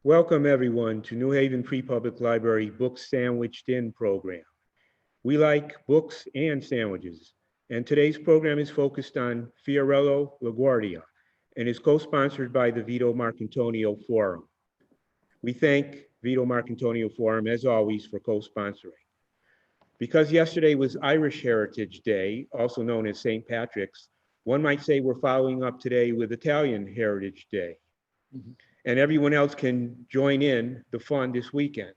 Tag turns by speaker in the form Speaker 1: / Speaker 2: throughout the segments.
Speaker 1: Welcome everyone to New Haven Free Public Library Books Sandwiched In program. We like books and sandwiches, and today's program is focused on Fiorello La Guardia and is co-sponsored by the Vito Marcantonio Forum. We thank Vito Marcantonio Forum, as always, for co-sponsoring. Because yesterday was Irish Heritage Day, also known as St. Patrick's, one might say we're following up today with Italian Heritage Day. And everyone else can join in the fun this weekend.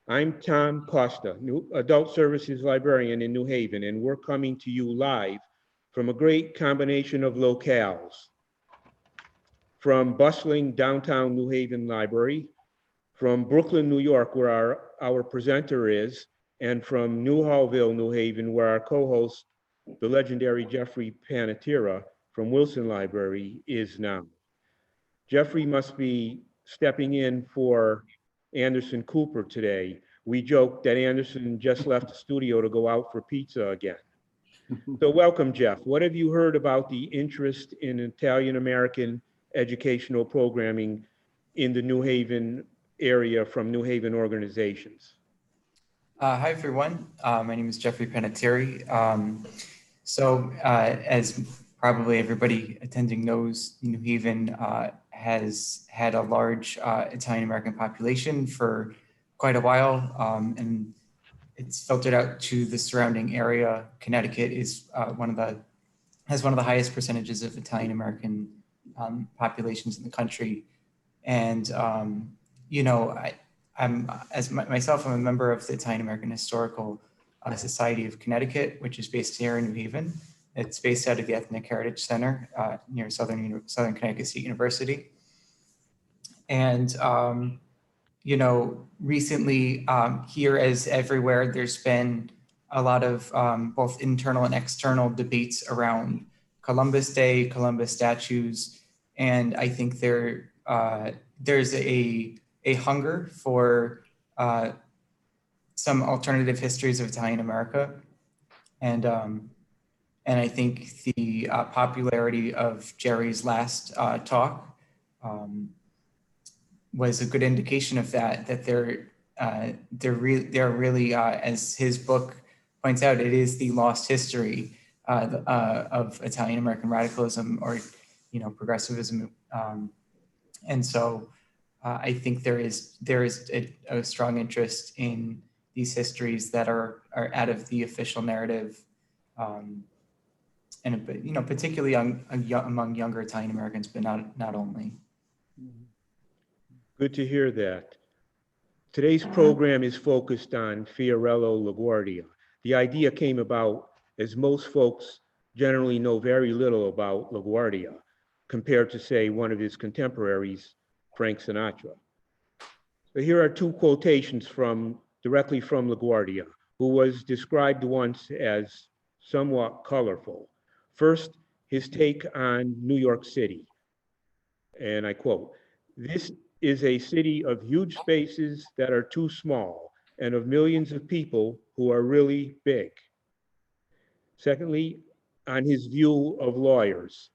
Speaker 1: I'm Tom Costa, Adult Services Librarian in New Haven, and we're coming to you live from a great combination of locales. From bustling downtown New Haven Library, from Brooklyn, New York, where our presenter is, and from Newhallville, New Haven, where our co-host, the legendary Jeffrey Panettiere from Wilson Library, is now. Jeffrey must be stepping in for Anderson Cooper today. We joked that Anderson just left the studio to go out for pizza again. So welcome, Jeff. What have you heard about the interest in Italian-American educational programming in the New Haven area from New Haven organizations?
Speaker 2: Hi, everyone. My name is Jeffrey Panettiere. As probably everybody attending knows, New Haven has had a large Italian-American population for quite a while, and it's filtered out to the surrounding area. Connecticut is has one of the highest percentages of Italian-American populations in the country. And, I'm a member of the Italian-American Historical Society of Connecticut, which is based here in New Haven. It's based out of the Ethnic Heritage Center near Southern Connecticut State University. And, recently here as everywhere, there's been a lot of both internal and external debates around Columbus Day, Columbus statues. And I think there's a hunger for some alternative histories of Italian America. And I think the popularity of Jerry's last talk was a good indication of that they're really, as his book points out, it is the lost history of Italian American radicalism or, progressivism. And so I think there is a strong interest in these histories that are out of the official narrative. And particularly among younger Italian Americans, but not only.
Speaker 1: Good to hear that. Today's program is focused on Fiorello La Guardia. The idea came about as most folks generally know very little about La Guardia compared to, say, one of his contemporaries, Frank Sinatra. So here are two quotations directly from La Guardia, who was described once as somewhat colorful. First, his take on New York City. And I quote, "This is a city of huge spaces that are too small and of millions of people who are really big." Secondly, on his view of lawyers,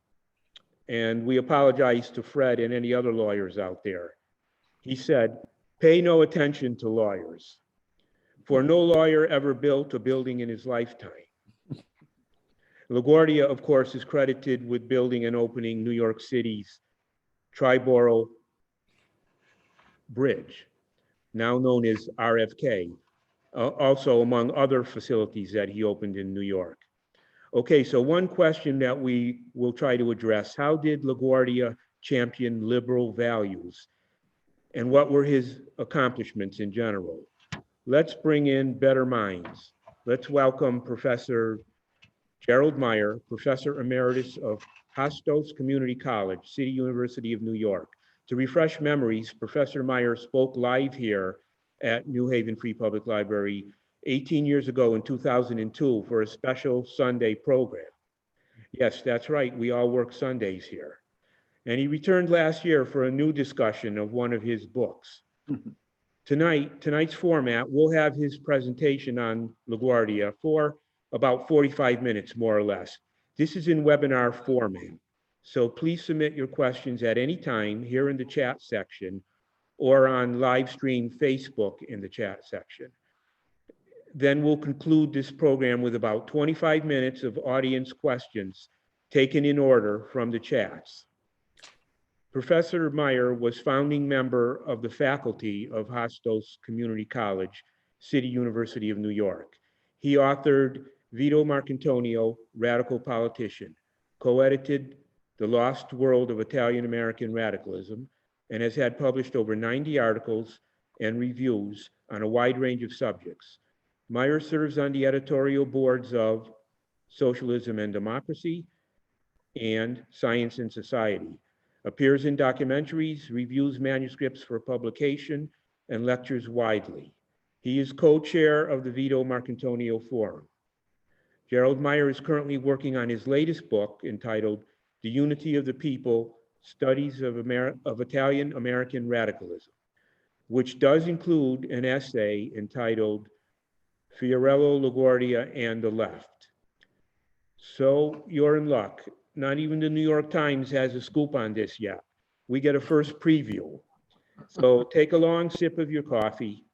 Speaker 1: and we apologize to Fred and any other lawyers out there. He said, "Pay no attention to lawyers, for no lawyer ever built a building in his lifetime." La Guardia, of course, is credited with building and opening New York City's Triborough Bridge, now known as RFK, also among other facilities that he opened in New York. Okay, so one question that we will try to address: how did La Guardia champion liberal values? And what were his accomplishments in general? Let's bring in better minds. Let's welcome Professor Gerald Meyer, Professor Emeritus of Hostos Community College, City University of New York. To refresh memories, Professor Meyer spoke live here at New Haven Free Public Library 18 years ago in 2002 for a special Sunday program. Yes, that's right, we all work Sundays here. And he returned last year for a new discussion of one of his books. Tonight's format, we'll have his presentation on La Guardia for about 45 minutes, more or less. This is in webinar format. So please submit your questions at any time here in the chat section or on live stream Facebook in the chat section. Then we'll conclude this program with about 25 minutes of audience questions taken in order from the chats. Professor Meyer was founding member of the faculty of Hostos Community College, City University of New York. He authored Vito Marcantonio, Radical Politician, co-edited The Lost World of Italian-American Radicalism, and has had published over 90 articles and reviews on a wide range of subjects. Meyer serves on the editorial boards of Socialism and Democracy and Science and Society, appears in documentaries, reviews manuscripts for publication, and lectures widely. He is co-chair of the Vito Marcantonio Forum. Gerald Meyer is currently working on his latest book entitled The Unity of the People, Studies of Italian-American Radicalism, which does include an essay entitled Fiorello La Guardia and the Left. So you're in luck. Not even the New York Times has a scoop on this yet. We get a first preview. So take a long sip of your coffee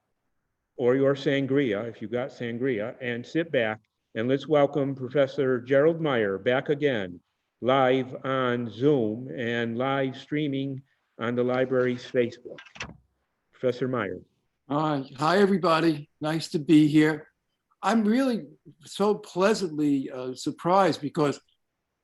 Speaker 1: or your sangria, if you've got sangria, and sit back and let's welcome Professor Gerald Meyer back again, live on Zoom and live streaming on the library's Facebook. Professor Meyer.
Speaker 3: Hi, everybody. Nice to be here. I'm really so pleasantly surprised because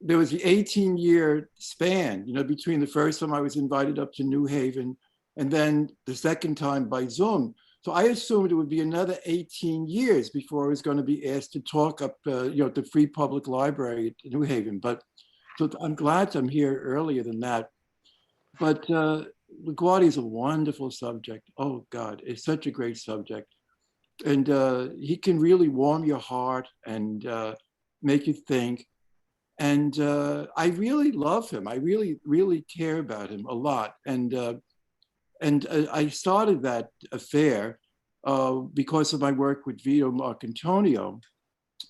Speaker 3: there was the 18-year span, between the first time I was invited up to New Haven and then the second time by Zoom. So I assumed it would be another 18 years before I was going to be asked to talk up, at the Free Public Library at New Haven. But so I'm glad I'm here earlier than that. But LaGuardia is a wonderful subject. Oh God, it's such a great subject. And he can really warm your heart and make you think. And I really love him. I really, really care about him a lot. And I started that affair because of my work with Vito Marcantonio.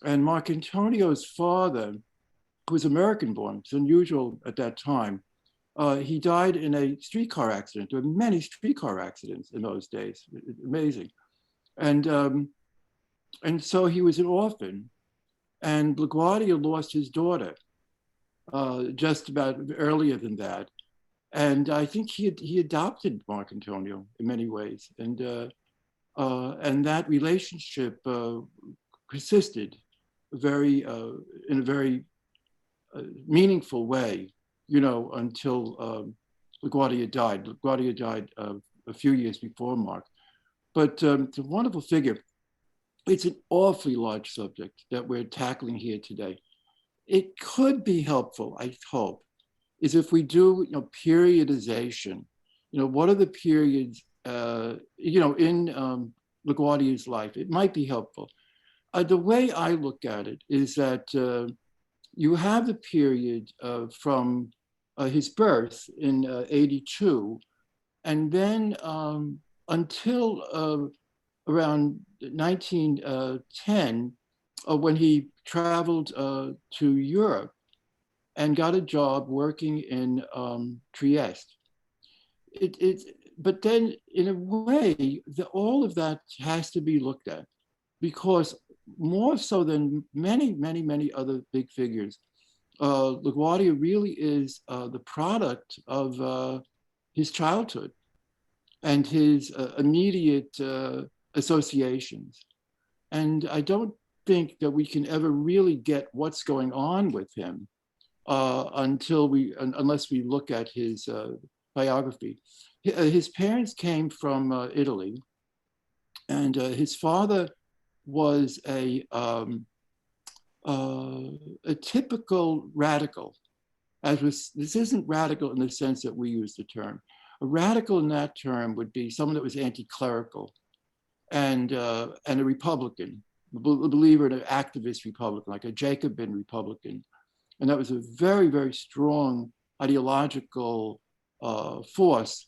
Speaker 3: And Marcantonio's father, who was American born, it's unusual at that time, he died in a streetcar accident. There were many streetcar accidents in those days, amazing. And so he was an orphan. And LaGuardia lost his daughter just about earlier than that. And I think he adopted Marcantonio in many ways. And that relationship persisted in a very meaningful way, until LaGuardia died. LaGuardia died a few years before Mark. But it's a wonderful figure. It's an awfully large subject that we're tackling here today. It could be helpful, I hope, is if we do periodization. What are the periods, in LaGuardia's life? It might be helpful. The way I look at it is that you have the period from his birth in 82, and then until around 1910, when he traveled to Europe and got a job working in Trieste. But then, in a way, all of that has to be looked at, because more so than many, many, many other big figures, LaGuardia really is the product of his childhood and his immediate associations. And I don't think that we can ever really get what's going on with him unless we look at his biography. His parents came from Italy, and his father was a typical radical. This isn't radical in the sense that we use the term. A radical in that term would be someone that was anti-clerical and a Republican, a believer in an activist Republican, like a Jacobin Republican. And that was a very, very strong ideological force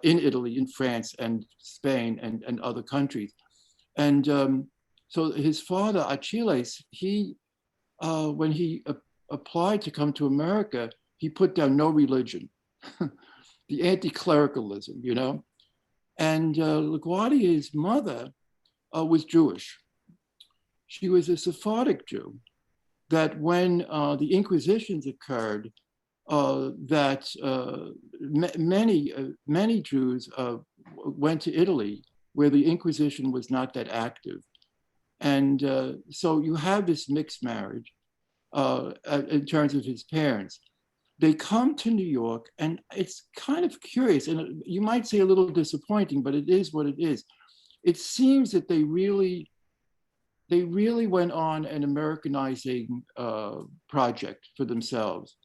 Speaker 3: in Italy, in France, and Spain, and other countries. And so his father, Achilles, when he applied to come to America, he put down no religion, the anti-clericalism, And LaGuardia's mother was Jewish. She was a Sephardic Jew that when the Inquisitions occurred, many Jews went to Italy where the Inquisition was not that active. And so you have this mixed marriage in terms of his parents. They come to New York, and it's kind of curious, and you might say a little disappointing, but it is what it is. It seems that they really went on an Americanizing project for themselves.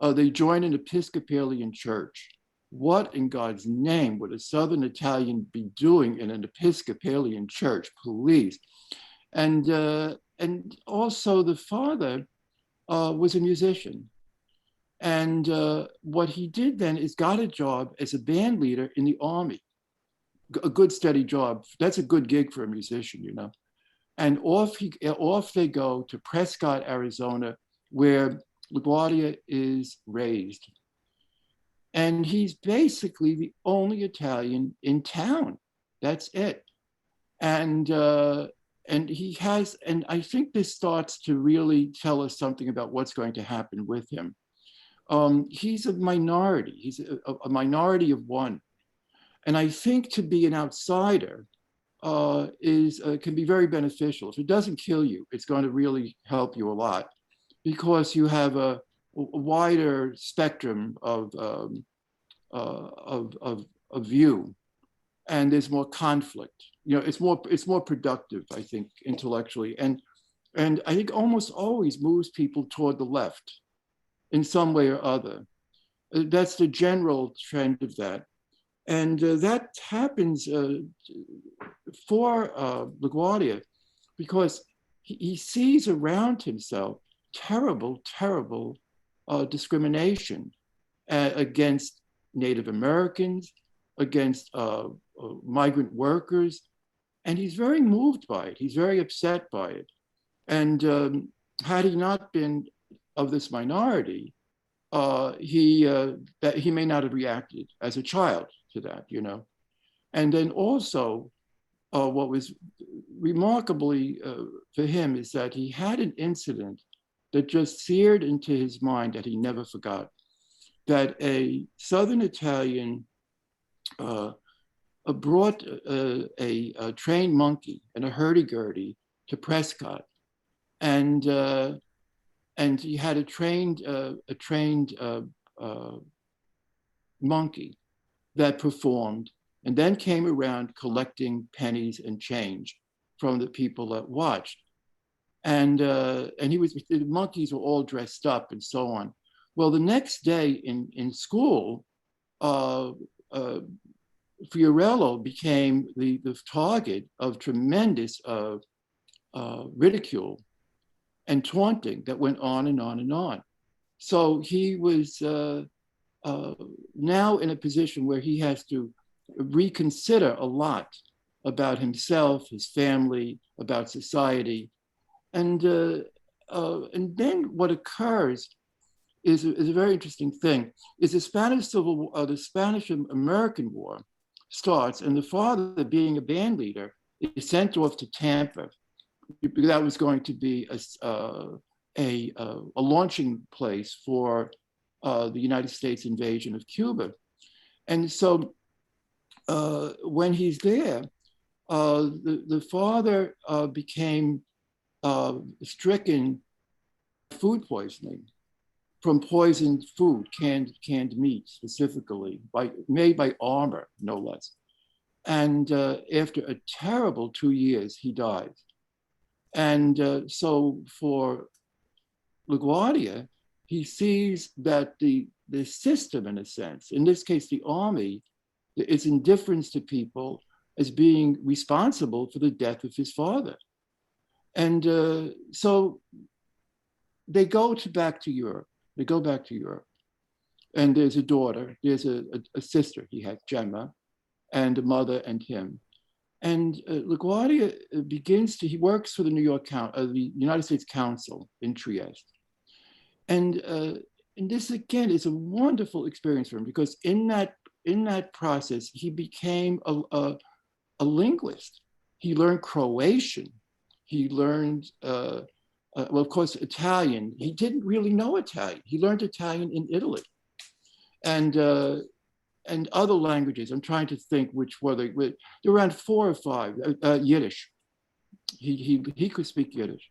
Speaker 3: They joined an Episcopalian church. What in God's name would a Southern Italian be doing in an Episcopalian church, please? And also the father was a musician. And what he did then is got a job as a band leader in the Army, a good steady job. That's a good gig for a musician, you know. And off they go to Prescott, Arizona, where LaGuardia is raised. And he's basically the only Italian in town. That's it. And he has, and I think this starts to really tell us something about what's going to happen with him. He's a minority. He's a minority of one. And I think to be an outsider can be very beneficial. If it doesn't kill you, it's going to really help you a lot because you have a wider spectrum of view, and there's more conflict. You know, it's more productive, I think, intellectually, and I think almost always moves people toward the left in some way or other. That's the general trend of that. And that happens for LaGuardia because he sees around himself terrible, terrible discrimination against Native Americans, against migrant workers. And he's very moved by it. He's very upset by it. And had he not been of this minority, he may not have reacted as a child to that, you know. And then also, what was remarkably for him is that he had an incident that just seared into his mind that he never forgot, that a Southern Italian brought a trained monkey and a hurdy-gurdy to Prescott, and he had a trained monkey that performed, and then came around collecting pennies and change from the people that watched. And the monkeys were all dressed up and so on. Well, the next day in school, Fiorello became the target of tremendous ridicule and taunting that went on and on and on. So he was now in a position where he has to reconsider a lot about himself, his family, about society. And then what occurs is a very interesting thing, is the Spanish-American War starts, and the father, being a band leader, is sent off to Tampa. That was going to be a launching place for the United States invasion of Cuba. And so when he's there, the father became stricken food poisoning from poisoned food, canned meat specifically, made by Armour, no less. And after a terrible 2 years, he dies. And so for LaGuardia, he sees that the system, in a sense, in this case, the army, its indifference to people as being responsible for the death of his father. And so they go back to Europe. They go back to Europe. And there's a daughter, there's a sister he had, Gemma, and a mother and him. And LaGuardia he works for the the United States Council in Trieste. And this again is a wonderful experience for him, because in that in that process, he became a linguist. He learned Croatian. He learned, well, of course, Italian. He didn't really know Italian. He learned Italian in Italy. And other languages. I'm trying to think which were they. There were around 4 or 5. Yiddish. He could speak Yiddish.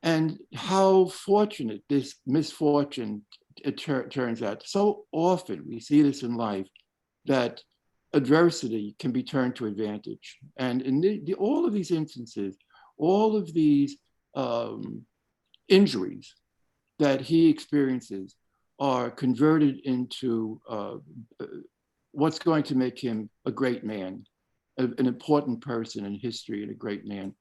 Speaker 3: And how fortunate this misfortune turns out. So often we see this in life, that adversity can be turned to advantage. And in all of these instances, all of these injuries that he experiences are converted into what's going to make him a great man, an important person in history and a great man.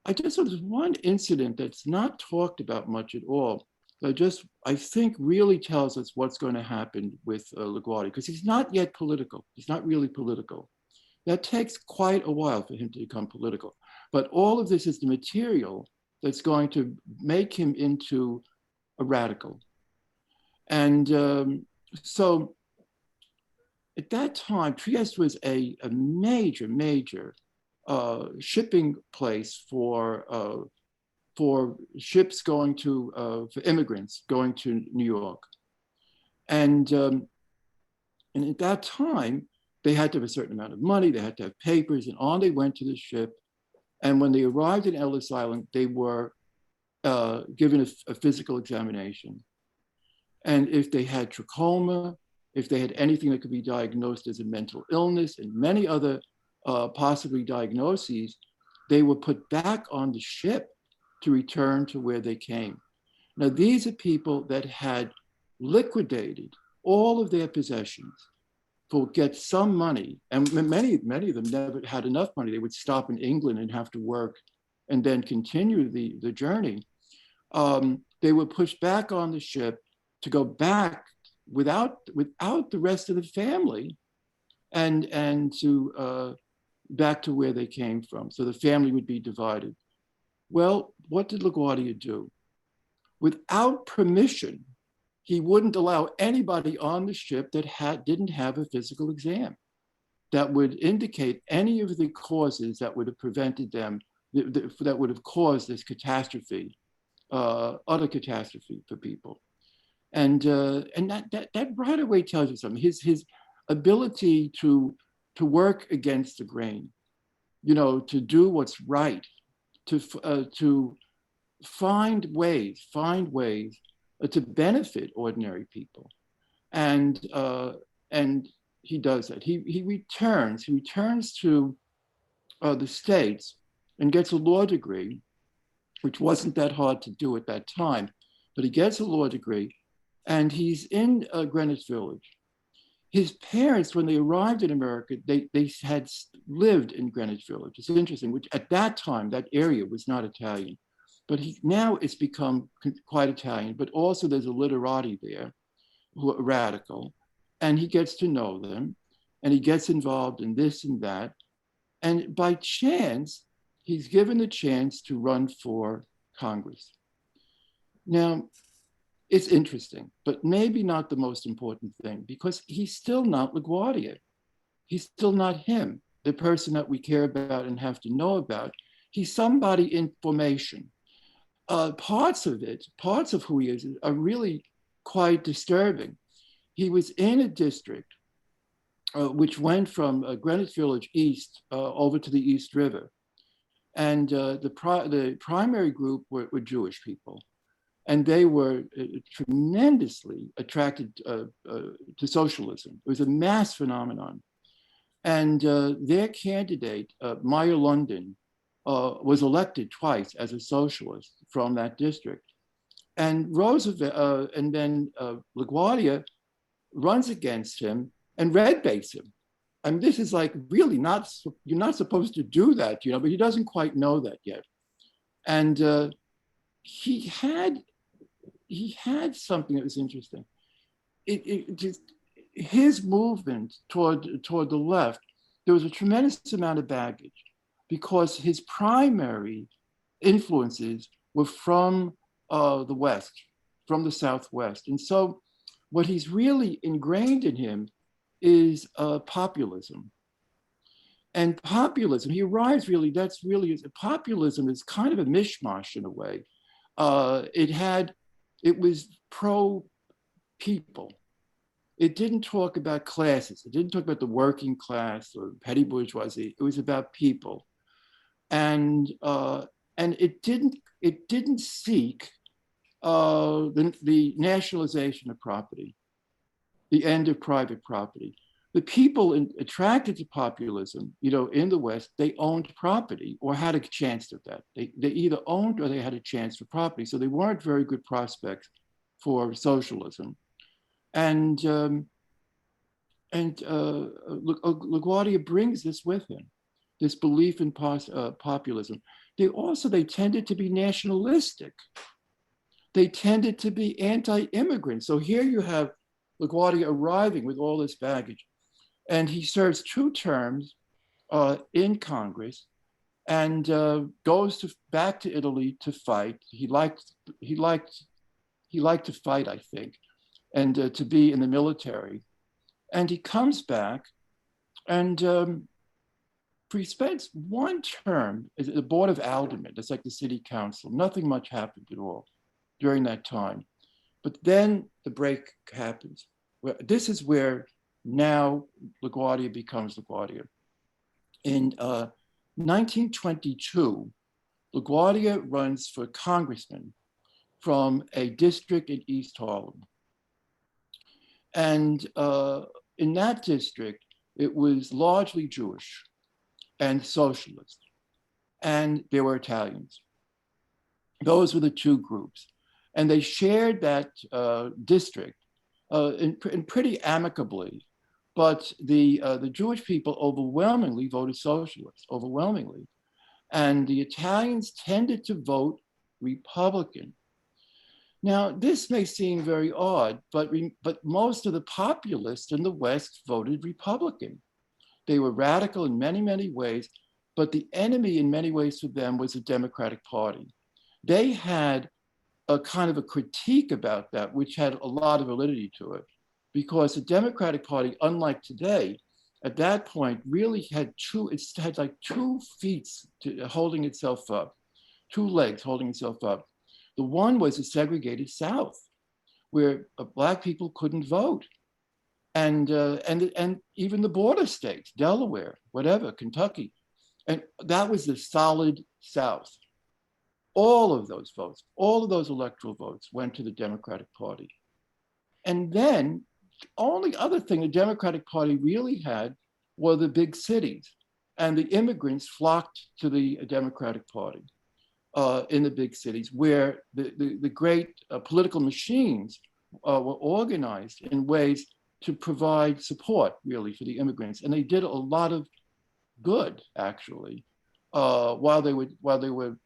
Speaker 3: I just there's one incident that's not talked about much at all. I think really tells us what's going to happen with LaGuardia, because he's not yet political. He's not really political. That takes quite a while for him to become political. But all of this is the material that's going to make him into a radical. And so at that time, Trieste was a major, major shipping place for ships going to, for immigrants going to New York. And at that time, they had to have a certain amount of money, they had to have papers, and on they went to the ship. And when they arrived in Ellis Island, they were given a physical examination. And if they had trachoma, if they had anything that could be diagnosed as a mental illness and many other possibly diagnoses, they were put back on the ship to return to where they came. Now, these are people that had liquidated all of their possessions to get some money. And many of them never had enough money. They would stop in England and have to work and then continue the journey. They were pushed back on the ship to go back without the rest of the family and to back to where they came from. So the family would be divided. Well, what did LaGuardia do? Without permission, he wouldn't allow anybody on the ship that didn't have a physical exam that would indicate any of the causes that would have prevented them, that would have caused this catastrophe, utter catastrophe for people. And that right away tells you something. His ability to work against the grain, to do what's right, to find ways to benefit ordinary people, and he does that. He returns to the States and gets a law degree, which wasn't that hard to do at that time, but he gets a law degree, and he's in Greenwich Village. His parents, when they arrived in America, they had lived in Greenwich Village. It's interesting, which at that time, that area was not Italian. But now it's become quite Italian, but also there's a literati there who are radical, and he gets to know them, and he gets involved in this and that. And by chance, he's given the chance to run for Congress. Now, it's interesting, but maybe not the most important thing, because he's still not LaGuardia. He's still not him, the person that we care about and have to know about. He's somebody in formation. Parts of who he is are really quite disturbing. He was in a district which went from Greenwich Village east over to the East River. And the primary group were Jewish people. And they were tremendously attracted to socialism. It was a mass phenomenon. And their candidate, Meyer London, was elected twice as a socialist from that district. And Roosevelt, and then LaGuardia runs against him and red baits him. And this is like really you're not supposed to do that, but he doesn't quite know that yet. And he had something that was interesting. His movement toward the left, there was a tremendous amount of baggage, because his primary influences were from the West, from the Southwest. And so what he's really ingrained in him is populism. And populism, he arrives really, that's really, populism is kind of a mishmash in a way. It was pro-people. It didn't talk about classes. It didn't talk about the working class or petty bourgeoisie. It was about people. And it didn't seek the nationalization of property, the end of private property. The people attracted to populism, in the West, they owned property or had a chance of that. They either owned or they had a chance for property. So they weren't very good prospects for socialism. And La Guardia brings this with him, this belief in populism. They tended to be nationalistic. They tended to be anti-immigrant. So here you have La Guardia arriving with all this baggage. And he serves 2 terms in Congress and goes back to Italy to fight. He liked to fight, I think, and to be in the military. And he comes back and he spends 1 term at the Board of Aldermen. That's like the city council. Nothing much happened at all during that time. But then the break happens. This is where now LaGuardia becomes LaGuardia. In 1922, LaGuardia runs for congressman from a district in East Harlem. And in that district, it was largely Jewish and socialist, and there were Italians. Those were the 2 groups. And they shared that district in pretty amicably. But the Jewish people overwhelmingly voted socialist, overwhelmingly. And the Italians tended to vote Republican. Now, this may seem very odd, but most of the populists in the West voted Republican. They were radical in many, many ways, but the enemy in many ways for them was the Democratic Party. They had a kind of a critique about that, which had a lot of validity to it, because the Democratic Party, unlike today, at that point really had 2 feet holding itself up, 2 legs holding itself up. The one was a segregated South, where Black people couldn't vote. And even the border states, Delaware, whatever, Kentucky. And that was the solid South. All of those votes, all of those electoral votes went to the Democratic Party. And then the only other thing the Democratic Party really had were the big cities. And the immigrants flocked to the Democratic Party in the big cities, where the great political machines were organized in ways to provide support, really, for the immigrants. And they did a lot of good, actually, while they were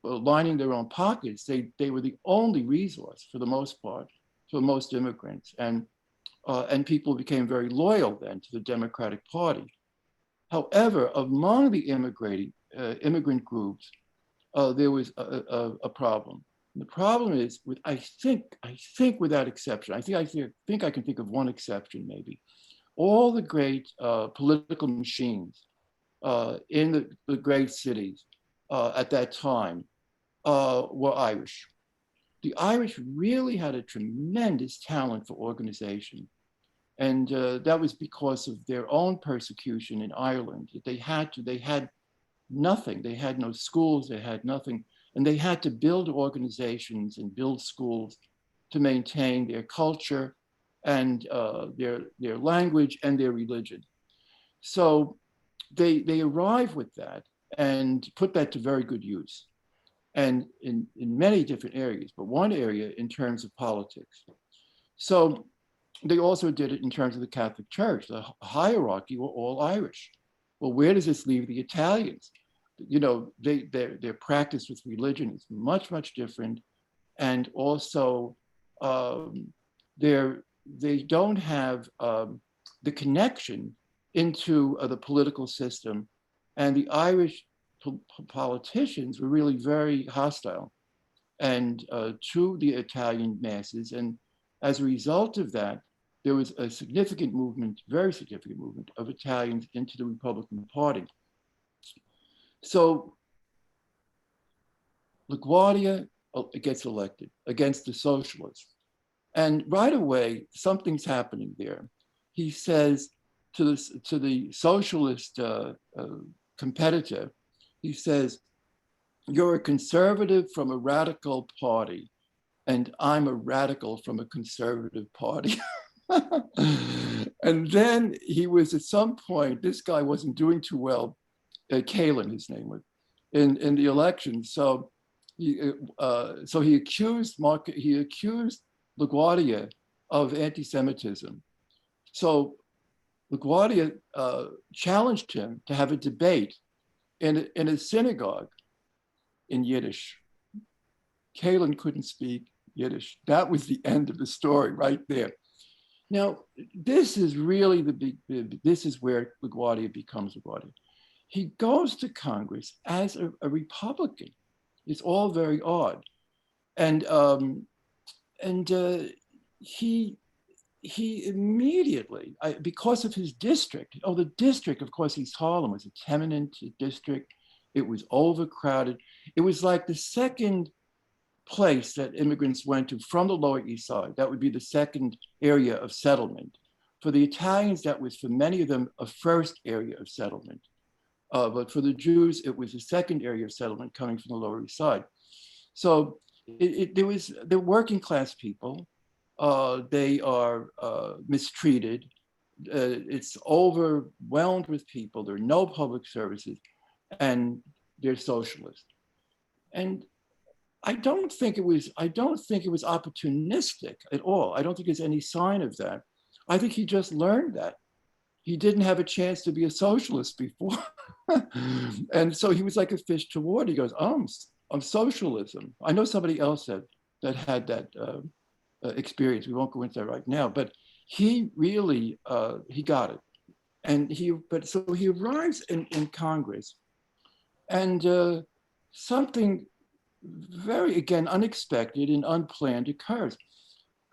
Speaker 3: lining their own pockets. They were the only resource, for the most part, for most immigrants. And people became very loyal then to the Democratic Party. However, among the immigrant groups, there was a problem. And the problem is, I think without exception, I think I can think of one exception maybe, all the great political machines in the great cities at that time were Irish. The Irish really had a tremendous talent for organization. And that was because of their own persecution in Ireland. They had nothing. They had no schools, they had nothing. And they had to build organizations and build schools to maintain their culture and their language and their religion. So they arrived with that and put that to very good use. And in many different areas, but one area in terms of politics. So they also did it in terms of the Catholic Church. The hierarchy were all Irish. Well, where does this leave the Italians? Their practice with religion is much, much different. And also they don't have the connection into the political system. And the Irish politicians were really very hostile and to the Italian masses. And as a result of that, there was a significant movement, very significant movement of Italians into the Republican Party. So LaGuardia gets elected against the socialists. And right away, something's happening there. He says to the socialist competitor, he says, "You're a conservative from a radical party, and I'm a radical from a conservative party." And then he was at some point, this guy wasn't doing too well, Kalin, his name was, in the election. So he accused LaGuardia of anti-Semitism. So LaGuardia challenged him to have a debate in a synagogue in Yiddish. Kalin couldn't speak Yiddish. That was the end of the story right there. Now, this is really this is where LaGuardia becomes LaGuardia. He goes to Congress as a Republican. It's all very odd. And he immediately, because of his district, the district, of course, East Harlem was a tenement district. It was overcrowded. It was like the second place that immigrants went to from the Lower East Side. That would be the second area of settlement. For the Italians, that was for many of them a first area of settlement. But for the Jews, it was a second area of settlement coming from the Lower East Side. So the working class people, they are mistreated. It's overwhelmed with people. There are no public services, and they're socialist. And I don't think it was opportunistic at all. I don't think there's any sign of that. I think he just learned that. He didn't have a chance to be a socialist before. And so he was like a fish to water. He goes, I'm socialism. I know somebody else that had that experience. We won't go into that right now, but he really, he got it. And so he arrives in Congress, and something very, again, unexpected and unplanned occurs.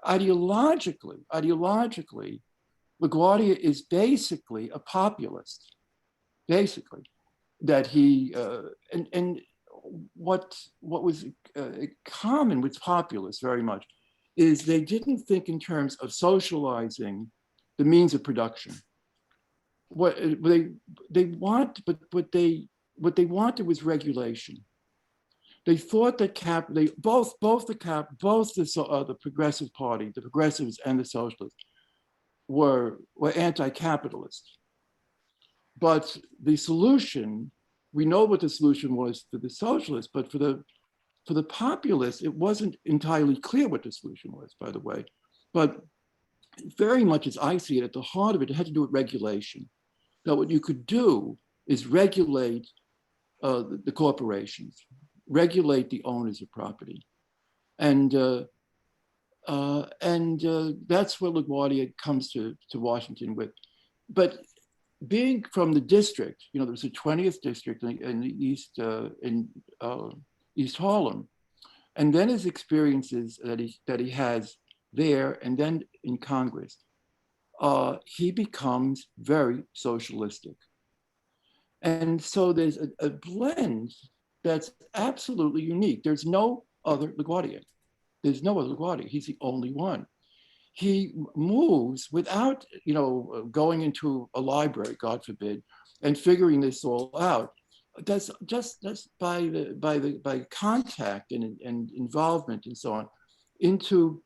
Speaker 3: Ideologically, LaGuardia is basically a populist, basically. That he, and what was common with populists very much is they didn't think in terms of socializing the means of production. What they wanted was regulation. They thought that both the Progressive Party, the progressives and the socialists, were anti-capitalist. But the solution, we know what the solution was for the socialists, but for the populists, it wasn't entirely clear what the solution was, by the way. But very much as I see it, at the heart of it, it had to do with regulation. That what you could do is regulate the corporations, regulate the owners of property. And that's what LaGuardia comes to Washington with. But being from the district, there was a 20th district in the East Harlem, and then his experiences that he has there, and then in Congress, he becomes very socialistic. And so there's a blend that's absolutely unique. There's no other LaGuardia. There's no other LaGuardia. He's the only one. He moves without, going into a library, God forbid, and figuring this all out. That's by contact and involvement and so on, into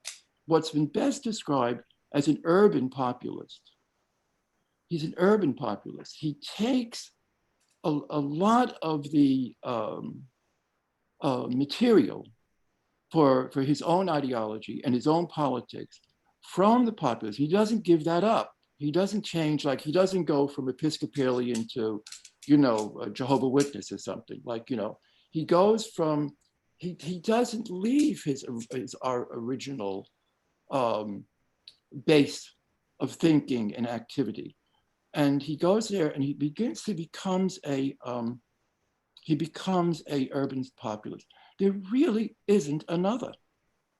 Speaker 3: what's been best described as an urban populist. He's an urban populist. He takes a lot of the material for his own ideology and his own politics from the populace. He doesn't give that up. He doesn't change, like he doesn't go from Episcopalian to, a Jehovah Witness or something. He goes from, he doesn't leave our original base of thinking and activity. And he goes there and he becomes a urban populist. There really isn't another.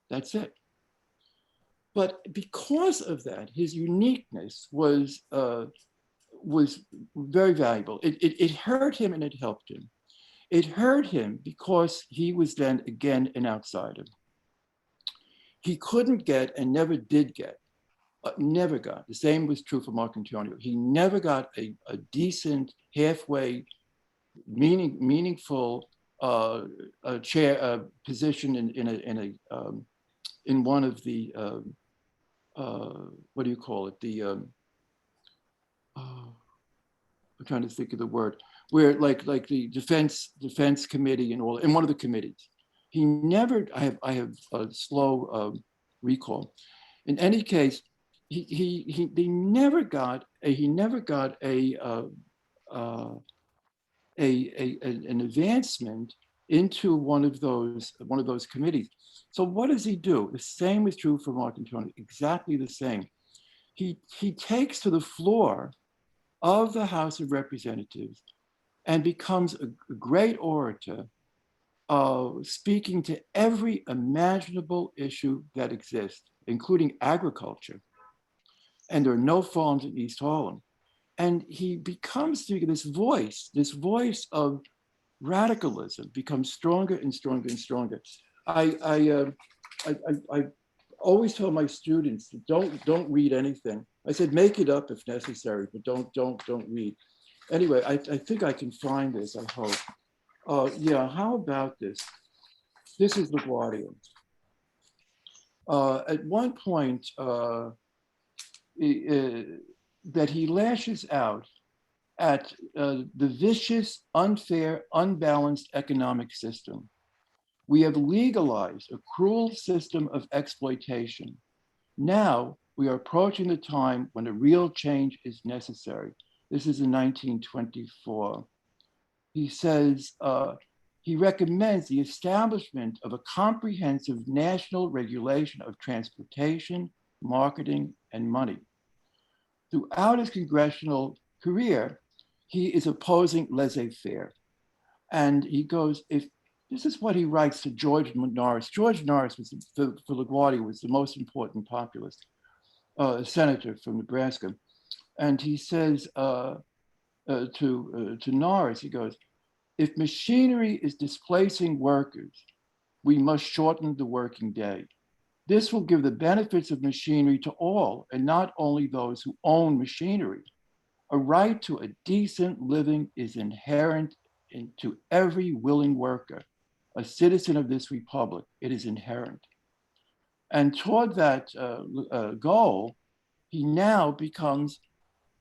Speaker 3: That's it. But because of that, his uniqueness was very valuable. It hurt him and it helped him. It hurt him because he was then again an outsider. He couldn't get and never did get, never got. The same was true for Marcantonio. He never got a decent, halfway, meaningful chair position in one of the what do you call it? I'm trying to think of the word, where like the defense committee and all, in one of the committees. He never, I have a slow recall. In any case, he never got an advancement into one of those committees. So what does he do? The same is true for Marcantonio, exactly the same. He takes to the floor of the House of Representatives and becomes a great orator, speaking to every imaginable issue that exists, including agriculture. And there are no farms in East Harlem. And he becomes this voice of radicalism, becomes stronger and stronger and stronger. I always tell my students, don't read anything. I said, make it up if necessary, but don't read. Anyway, I think I can find this, I hope. Yeah, how about this? This is La Guardia. At one point, that he lashes out at the vicious, unfair, unbalanced economic system. We have legalized a cruel system of exploitation. Now we are approaching the time when a real change is necessary. This is in 1924. He says, he recommends the establishment of a comprehensive national regulation of transportation, marketing, and money. Throughout his congressional career, he is opposing laissez-faire. And he goes, if this is what he writes to George Norris. George Norris was, for LaGuardia, was the most important populist, senator from Nebraska. And he says to Norris, he goes, if machinery is displacing workers, we must shorten the working day. This will give the benefits of machinery to all, and not only those who own machinery. A right to a decent living is inherent into every willing worker, a citizen of this republic. It is inherent. And toward that goal, he now becomes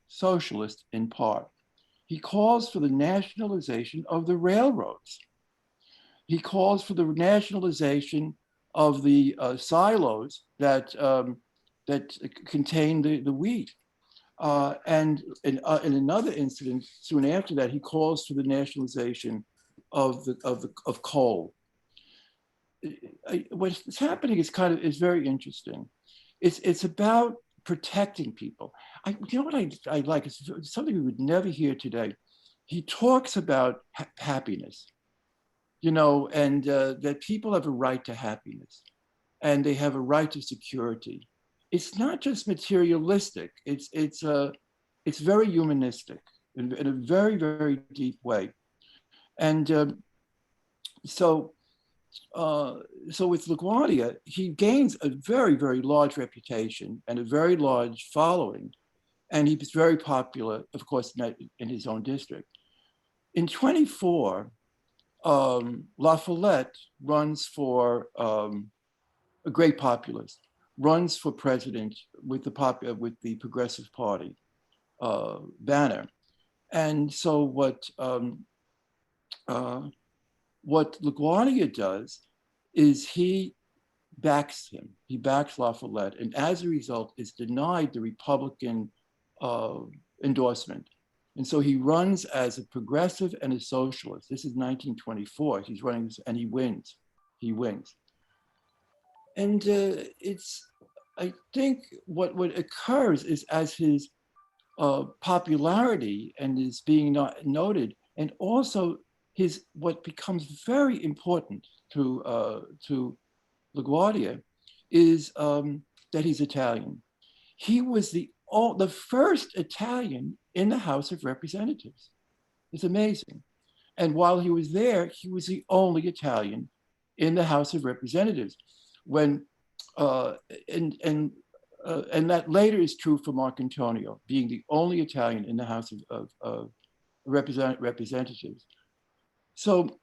Speaker 3: socialist in part. He calls for the nationalization of the railroads. He calls for the nationalization of the silos that contain the wheat. And in another incident, soon after that, he calls for the nationalization of coal. What's happening is very interesting. It's about protecting people. You know what I like? It's something we would never hear today. He talks about happiness, you know, and that people have a right to happiness, and they have a right to security. It's not just materialistic. It's very humanistic in a very, very deep way. And so with LaGuardia, he gains a very, very large reputation and a very large following. And he was very popular, of course, in his own district. In 24, La Follette runs for a great populist, runs for president with the Progressive Party banner. And so what LaGuardia does is he backs him. He backs La Follette, and as a result is denied the Republican endorsement. And so he runs as a progressive and a socialist. This is 1924. He's running this, and he wins. He wins. And I think what occurs is as his popularity and is being noted, and also what becomes very important to LaGuardia is that he's Italian. He was the first Italian in the House of Representatives. It's amazing. And while he was there, he was the only Italian in the House of Representatives. And that later is true for Marcantonio, being the only Italian in the House of Representatives. So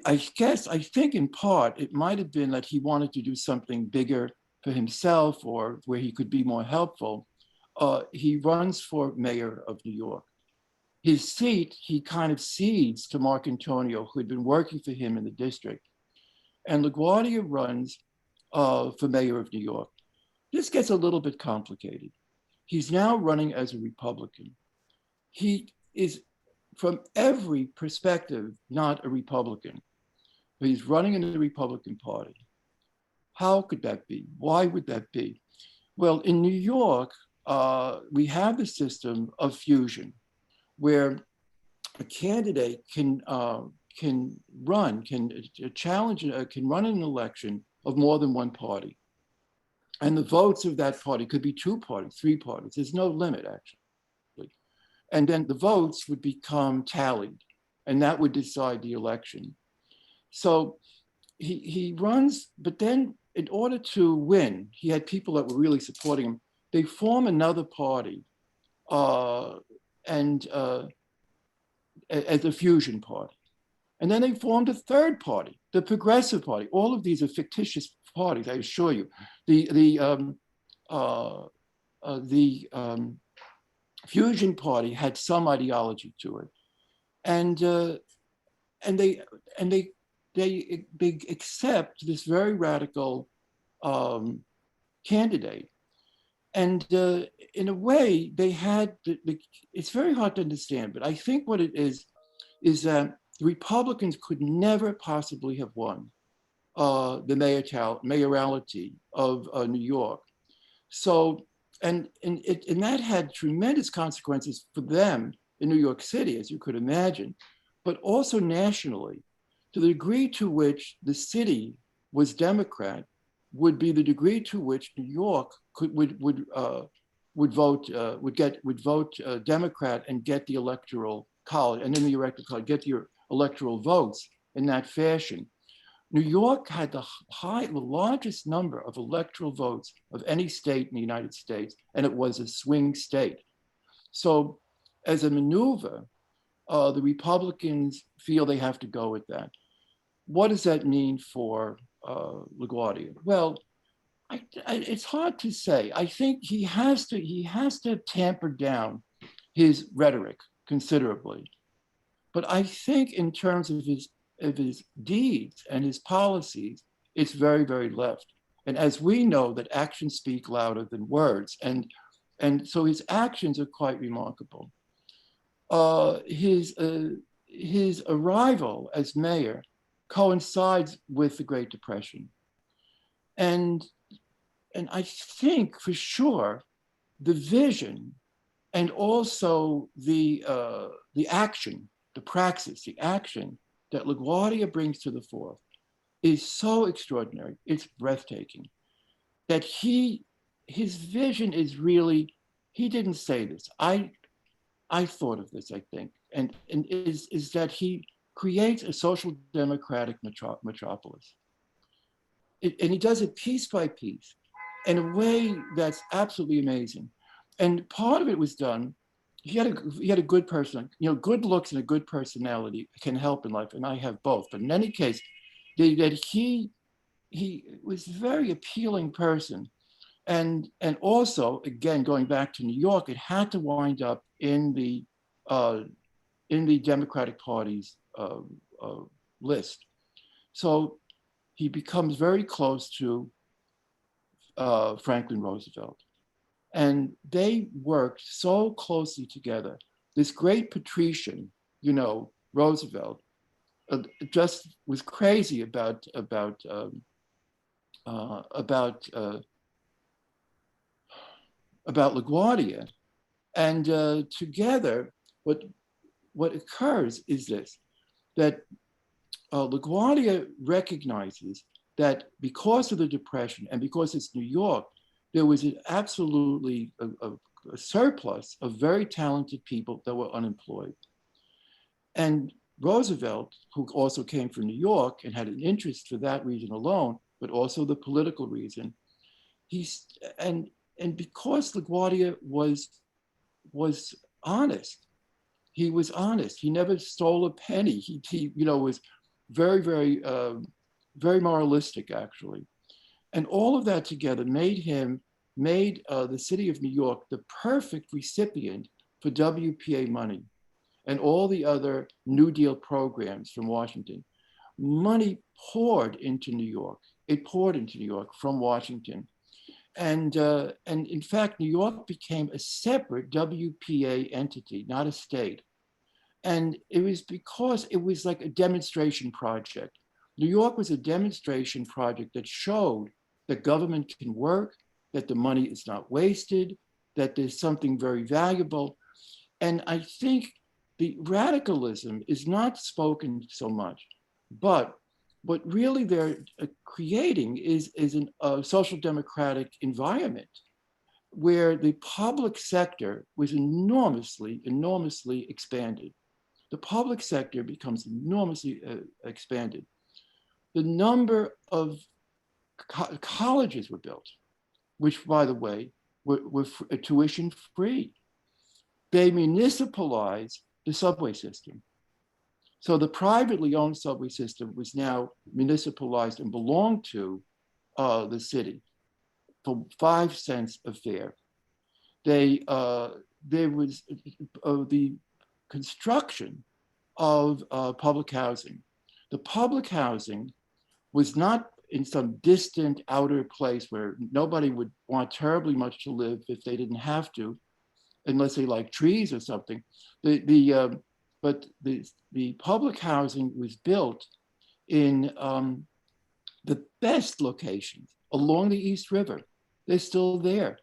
Speaker 3: I think in part, it might have been that he wanted to do something bigger for himself or where he could be more helpful. He runs for mayor of New York. His seat, he kind of cedes to Marcantonio, who had been working for him in the district. And La Guardia runs for mayor of New York. This gets a little bit complicated. He's now running as a Republican. He is, from every perspective, not a Republican, but he's running in the Republican Party. How could that be? Why would that be? Well, in New York, we have the system of fusion, where a candidate can run an election of more than one party. And the votes of that party could be 2 parties, 3 parties. There's no limit, actually. And then the votes would become tallied, and that would decide the election. So he runs, but then in order to win, he had people that were really supporting him. They form another party, as a fusion party. And then they formed a third party, the Progressive Party. All of these are fictitious parties, I assure you. The Fusion Party had some ideology to it, and they accept this very radical candidate. And in a way, they had, it's very hard to understand, but I think what it is that the Republicans could never possibly have won the mayoralty of New York. So, and that had tremendous consequences for them in New York City, as you could imagine, but also nationally. To the degree to which the city was Democrat would be the degree to which New York would vote Democrat and get the electoral college, and in the electoral college get the electoral votes in that fashion. New York had the largest number of electoral votes of any state in the United States, and it was a swing state. So as a maneuver, the Republicans feel they have to go with that. What does that mean for LaGuardia? Well, it's hard to say. I think he has to tamper down his rhetoric considerably. But I think in terms of his deeds and his policies, it's very, very left. And as we know, that actions speak louder than words. And so his actions are quite remarkable. His arrival as mayor coincides with the Great Depression. And I think for sure, the vision and also the action, the praxis, the action that LaGuardia brings to the fore is so extraordinary, it's breathtaking, that his vision is really, he didn't say this, I thought of this, I think, and is that he creates a social democratic metropolis. And he does it piece by piece in a way that's absolutely amazing. And part of it was done, he had a good person, good looks and a good personality can help in life, and I have both. But in any case, that he was a very appealing person. And also, again, going back to New York, it had to wind up in the Democratic Party's list. So he becomes very close to Franklin Roosevelt. And they worked so closely together. This great patrician, Roosevelt, just was crazy about LaGuardia. And together, what occurs is this, that LaGuardia recognizes that because of the Depression and because it's New York, there was absolutely a surplus of very talented people that were unemployed. And Roosevelt, who also came from New York and had an interest for that reason alone, but also the political reason, and because LaGuardia was honest, he was honest. He never stole a penny. He was very, very moralistic, actually. And all of that together made the city of New York the perfect recipient for WPA money and all the other New Deal programs from Washington. Money poured into New York. It poured into New York from Washington. And in fact, New York became a separate WPA entity, not a state. And it was because it was like a demonstration project. New York was a demonstration project that showed that government can work, that the money is not wasted, that there's something very valuable. And I think the radicalism is not spoken so much, but what really they're creating is a social democratic environment where the public sector was enormously expanded. The public sector becomes enormously expanded. The number of colleges were built, which, by the way, were tuition free. They municipalized the subway system. So the privately owned subway system was now municipalized and belonged to the city for 5 cents a fare. There was the construction of public housing. The public housing was not in some distant outer place where nobody would want terribly much to live if they didn't have to, unless they like trees or something. But the public housing was built in the best locations along the East River. They're still there.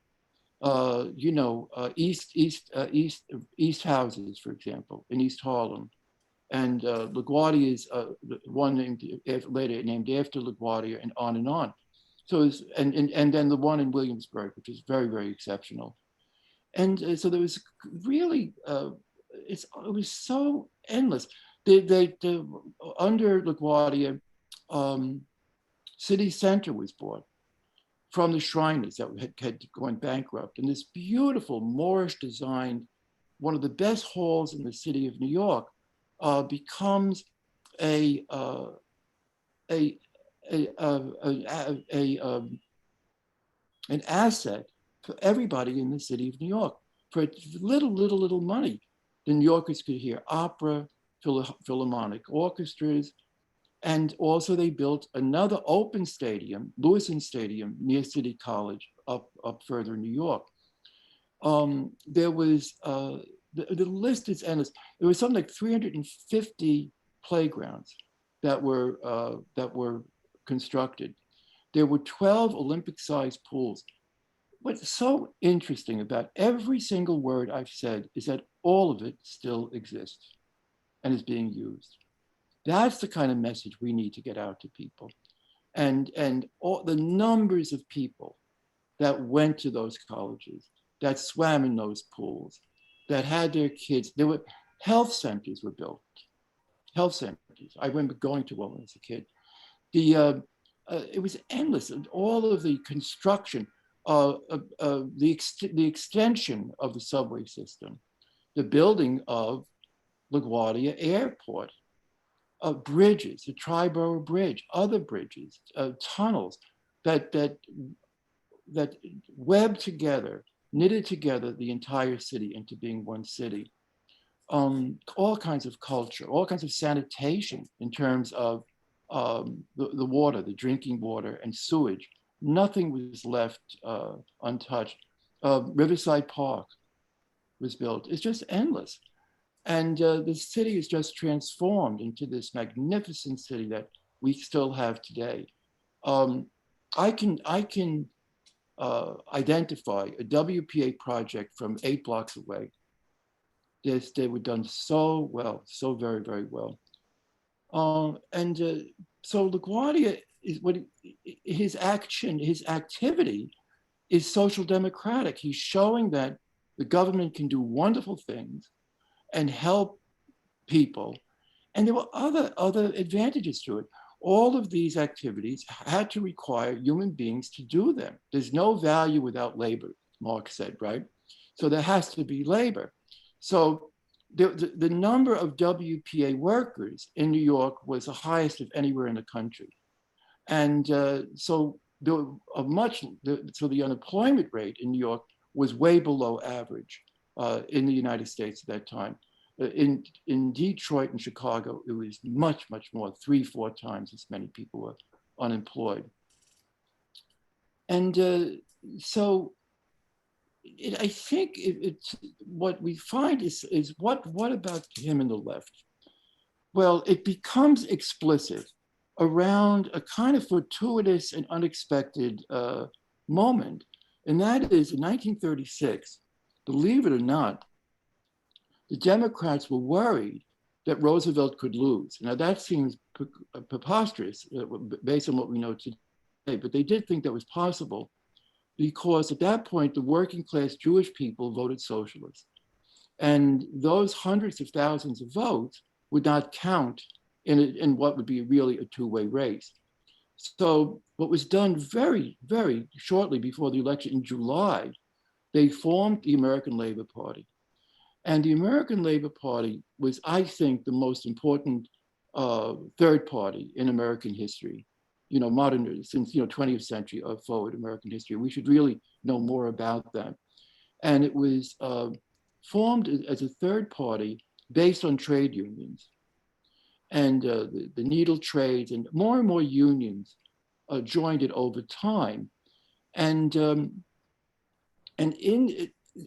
Speaker 3: East houses, for example, in East Harlem. And LaGuardia is one named later named after LaGuardia, and on and on. So and then the one in Williamsburg, which is very, very exceptional. And so there was really, it was so endless. Under LaGuardia, City Center was bought from the Shriners that had gone bankrupt. And this beautiful Moorish designed, one of the best halls in the city of New York, becomes an asset for everybody in the city of New York. For little money, the New Yorkers could hear opera, philharmonic orchestras, and also they built another open stadium, Lewiston Stadium, near City College, up further in New York. There was, the list is endless. There was something like 350 playgrounds that were constructed. There were 12 Olympic-sized pools. What's so interesting about every single word I've said is that all of it still exists and is being used. That's the kind of message we need to get out to people. And all the numbers of people that went to those colleges, that swam in those pools, that had their kids, there were health centers were built. Health centers. I remember going to one as a kid. It was endless. All of the construction, the extension of the subway system, the building of LaGuardia Airport, bridges, the Triborough Bridge, other bridges, tunnels that webbed together, knitted together the entire city into being one city. All kinds of culture, all kinds of sanitation in terms of the water, the drinking water and sewage. Nothing was left untouched. Riverside Park was built. It's just endless. And the city is just transformed into this magnificent city that we still have today. I can identify a WPA project from 8 blocks away. They were done so well, so very, very well. So LaGuardia his action, his activity is social democratic. He's showing that the government can do wonderful things and help people. And there were other advantages to it. All of these activities had to require human beings to do them. There's no value without labor, Marx said, right? So there has to be labor. So the number of WPA workers in New York was the highest of anywhere in the country. And so the unemployment rate in New York was way below average in the United States at that time. In Detroit and Chicago, it was much, much more, 3-4 times as many people were unemployed. And so I think what we find is what about him and the left? Well, it becomes explicit around a kind of fortuitous and unexpected moment. And that is in 1936, believe it or not, the Democrats were worried that Roosevelt could lose. Now that seems preposterous based on what we know today, but they did think that was possible because at that point, the working class Jewish people voted socialist. And those hundreds of thousands of votes would not count in what would be really a two-way race. So what was done very, very shortly before the election in July, they formed the American Labor Party. And the American Labor Party was, I think, the most important third party in American history, modern, since, 20th century forward American history. We should really know more about that. And it was formed as a third party based on trade unions. And the needle trades and more unions joined it over time. And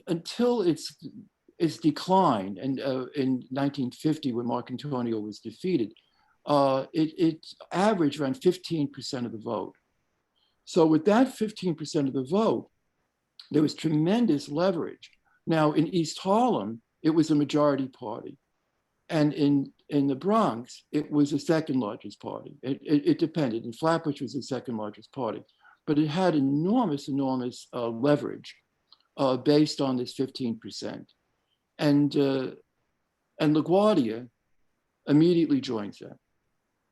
Speaker 3: until its decline, and in 1950, when Marcantonio was defeated, it averaged around 15% of the vote. So with that 15% of the vote, there was tremendous leverage. Now in East Harlem, it was a majority party. And in the Bronx, it was the second largest party. It depended. And Flatbush was the second largest party. But it had enormous leverage based on this 15%. And LaGuardia immediately joins that.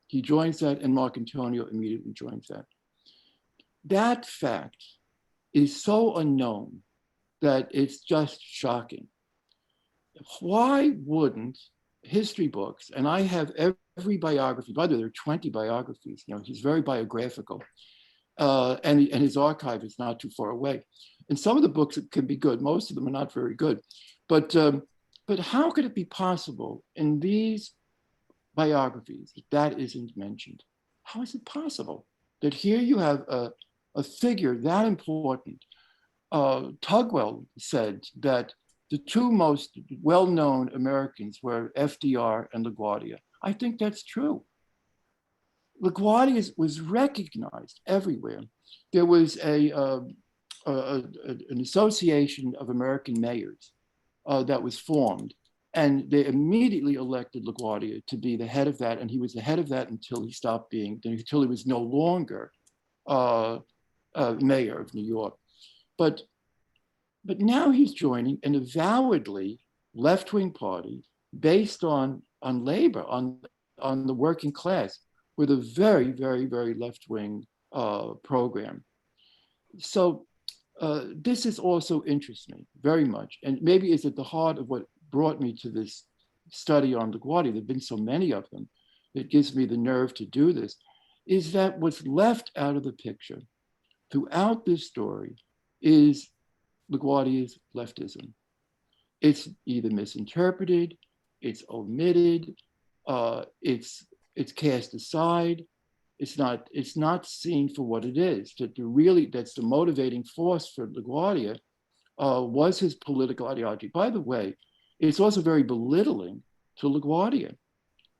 Speaker 3: He joins that, and Marcantonio immediately joins that. That fact is so unknown that it's just shocking. Why wouldn't history books, and I have every biography, by the way, there are 20 biographies, he's very biographical, and his archive is not too far away. And some of the books can be good, most of them are not very good. But how could it be possible in these biographies that isn't mentioned? How is it possible that here you have a figure that important? Tugwell said that the two most well-known Americans were FDR and LaGuardia. I think that's true. LaGuardia was recognized everywhere. There was an association of American mayors that was formed, and they immediately elected LaGuardia to be the head of that, and he was the head of that until he was no longer mayor of New York. But now he's joining an avowedly left-wing party based on labor, on the working class, with a very, very, very left-wing program. So this is also interests me very much, and maybe is at the heart of what brought me to this study on LaGuardia. There've been so many of them. It gives me the nerve to do this, is that what's left out of the picture throughout this story is LaGuardia's leftism. It's either misinterpreted, it's omitted, it's cast aside. It's not seen for what it is. That's the motivating force for LaGuardia was his political ideology. By the way, it's also very belittling to LaGuardia.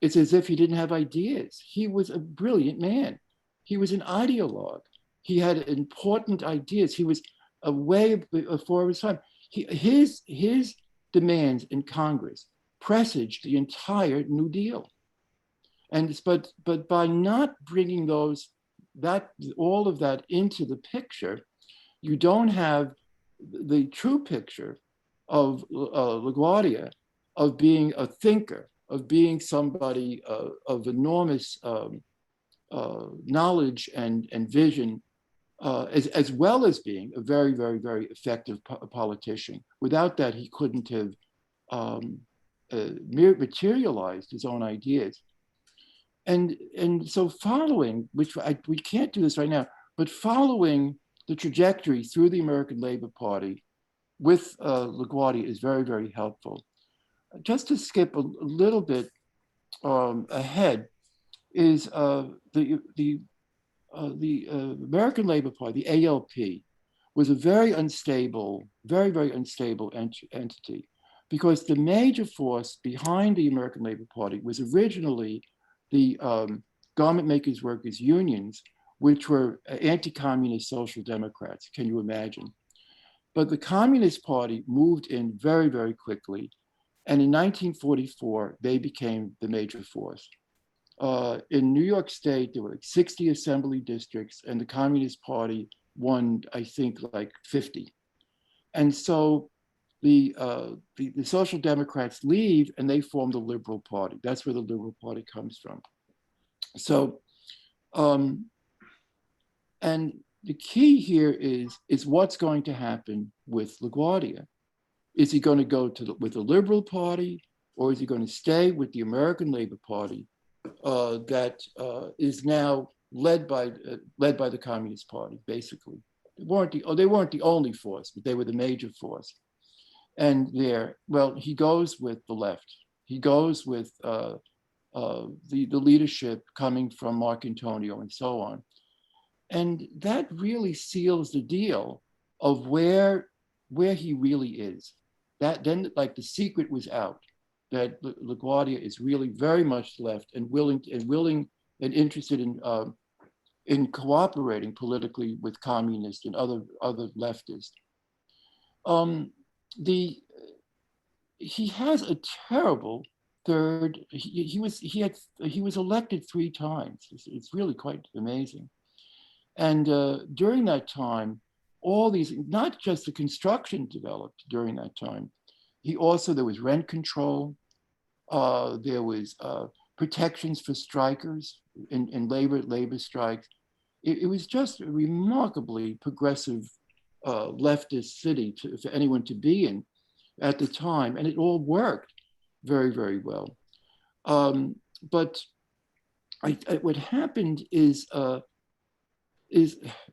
Speaker 3: It's as if he didn't have ideas. He was a brilliant man. He was an ideologue. He had important ideas. He was way before his time. His demands in Congress presaged the entire New Deal. But by not bringing those all of that into the picture, you don't have the true picture of LaGuardia, of being a thinker, of being somebody of enormous knowledge and vision, as well as being a very, very, very effective politician. Without that, he couldn't have materialized his own ideas. And so following, which we can't do this right now, but following the trajectory through the American Labor Party with LaGuardia is very, very helpful. Just to skip a little bit ahead is the American Labor Party, the ALP, was a very unstable, very, very unstable entity, because the major force behind the American Labor Party was originally the garment makers workers unions, which were anti-communist social democrats. Can you imagine? But the Communist Party moved in very, very quickly. And in 1944, they became the major force. In New York State, there were like 60 assembly districts, and the Communist Party won, I think, like 50. And so the Social Democrats leave, and they form the Liberal Party. That's where the Liberal Party comes from. So, and the key here is what's going to happen with LaGuardia. Is he going to go with the Liberal Party, or is he going to stay with the American Labor Party that is now led by the Communist Party, basically? They weren't the only force, but they were the major force. And well, he goes with the left. He goes with the leadership coming from Marcantonio and so on. And that really seals the deal of where he really is. That then, like, the secret was out, that LaGuardia is really very much left and willing and interested in cooperating politically with communists and other leftists. He has a terrible third. He was elected 3 times. It's really quite amazing. And during that time, all these, not just the construction developed during that time. There was rent control. There was protections for strikers in labor strikes. It was just a remarkably progressive leftist city for anyone to be in at the time. And it all worked very, very well. But what happened is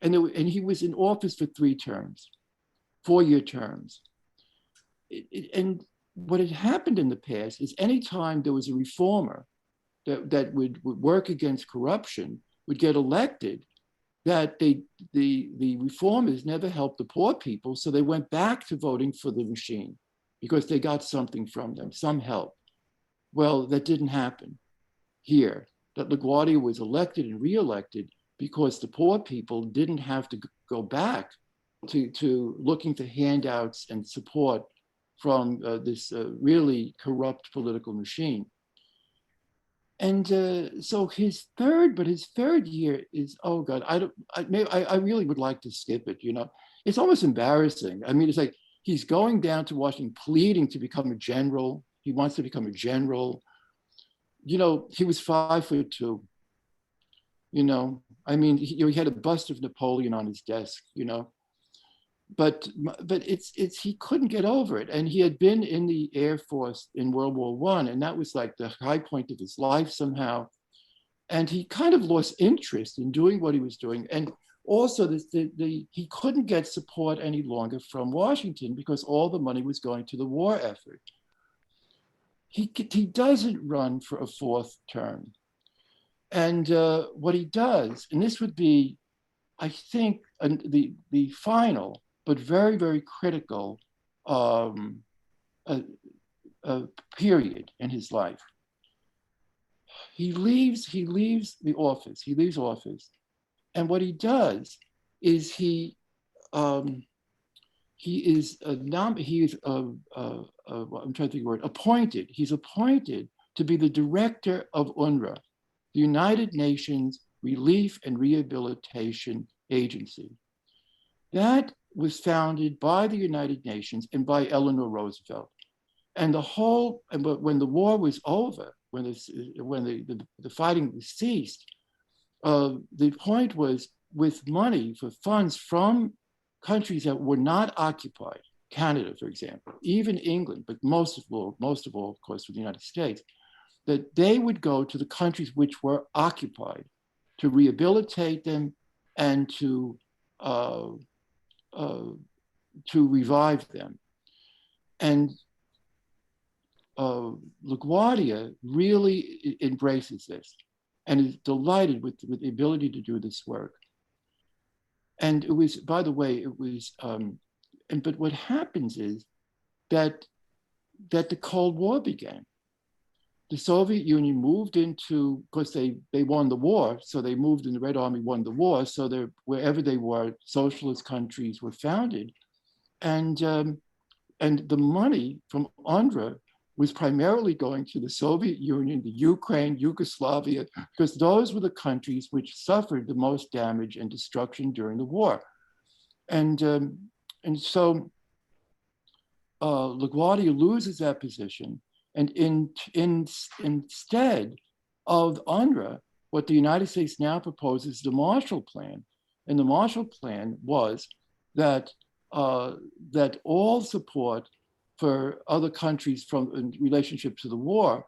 Speaker 3: and he was in office for 3 terms, 4-year terms. And what had happened in the past is anytime there was a reformer that would work against corruption, would get elected, that the reformers never helped the poor people, so they went back to voting for the machine because they got something from them, some help. Well, that didn't happen here. That LaGuardia was elected and reelected because the poor people didn't have to go back to looking for handouts and support from this really corrupt political machine. And so his third year is, oh God, I really would like to skip it, you know. It's almost embarrassing. I mean, it's like he's going down to Washington pleading to become a general. He wants to become a general. You know, he was 5'2". You know, I mean, he had a bust of Napoleon on his desk, you know, but he couldn't get over it. And he had been in the Air Force in World War I, and that was like the high point of his life somehow. And he kind of lost interest in doing what he was doing. And also he couldn't get support any longer from Washington because all the money was going to the war effort. He doesn't run for a 4th term. And what he does, and this would be, I think, the final, but very, very critical period in his life. He leaves the office. He leaves office, and what he does is he is I'm trying to think of the word, appointed. He's appointed to be the director of UNRWA, the United Nations Relief and Rehabilitation Agency. That was founded by the United Nations and by Eleanor Roosevelt. And when the war was over, when the fighting ceased, the point was, with money for funds from countries that were not occupied, Canada, for example, even England, but most of all, of course, with the United States, that they would go to the countries which were occupied to rehabilitate them and to revive them. And LaGuardia really embraces this and is delighted with the ability to do this work. And it was, by the way, but what happens is that the Cold War began. The Soviet Union moved into, of course, they won the war, so they moved, and the Red Army won the war, so wherever they were, socialist countries were founded. And the money from UNRWA was primarily going to the Soviet Union, the Ukraine, Yugoslavia, because those were the countries which suffered the most damage and destruction during the war. And so LaGuardia loses that position. And instead of UNRWA, what the United States now proposes is the Marshall Plan. And the Marshall Plan was that all support for other countries in relationship to the war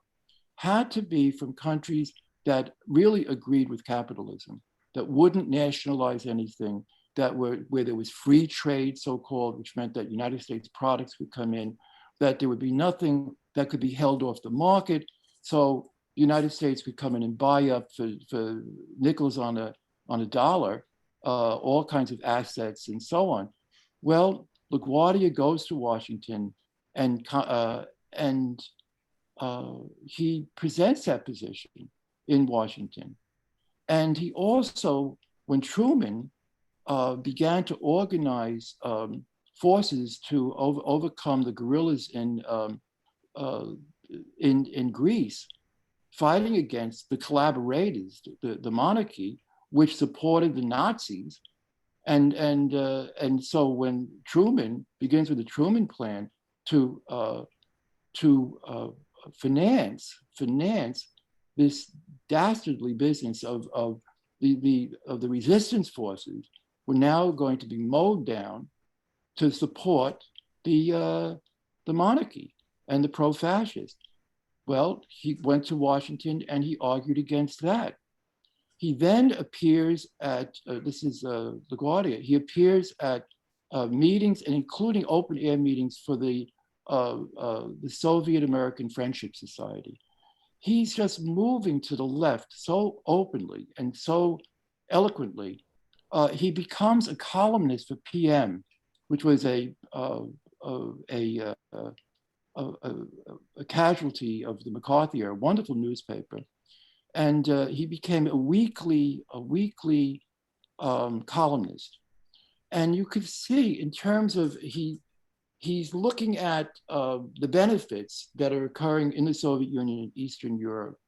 Speaker 3: had to be from countries that really agreed with capitalism, that wouldn't nationalize anything, where there was free trade, so-called, which meant that United States products would come in, that there would be nothing that could be held off the market. So the United States could come in and buy up for nickels on a dollar, all kinds of assets and so on. Well, LaGuardia goes to Washington and he presents that position in Washington. And he also, when Truman began to organize forces to overcome the guerrillas in Greece, fighting against the collaborators, the monarchy, which supported the Nazis. And so when Truman begins with the Truman Plan to finance this dastardly business of the resistance forces, were now going to be mowed down to support the monarchy and the pro-fascist. Well, he went to Washington and he argued against that. He then appears at, this is LaGuardia, he appears at meetings, and including open air meetings for the Soviet American Friendship Society. He's just moving to the left so openly and so eloquently. He becomes a columnist for PM, which was a casualty of the McCarthy era, a wonderful newspaper. And he became a weekly columnist. And you could see, in terms of, he's looking at the benefits that are occurring in the Soviet Union and Eastern Europe,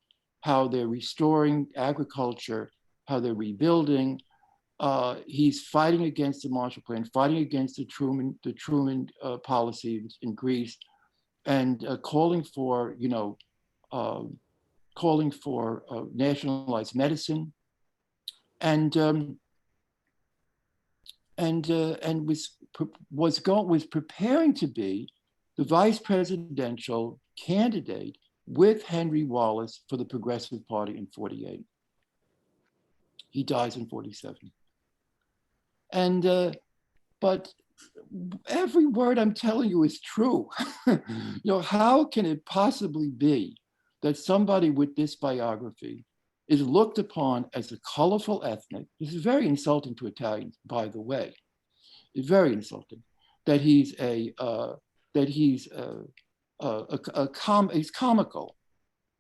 Speaker 3: how they're restoring agriculture, how they're rebuilding. He's fighting against the Marshall Plan, fighting against the Truman policy in Greece, and calling for nationalized medicine, and was preparing to be the vice presidential candidate with Henry Wallace for the Progressive Party in 48. He dies in 47. And but every word I'm telling you is true. How can it possibly be that somebody with this biography is looked upon as a colorful ethnic? This is very insulting to Italians, by the way. It's very insulting that he's he's comical.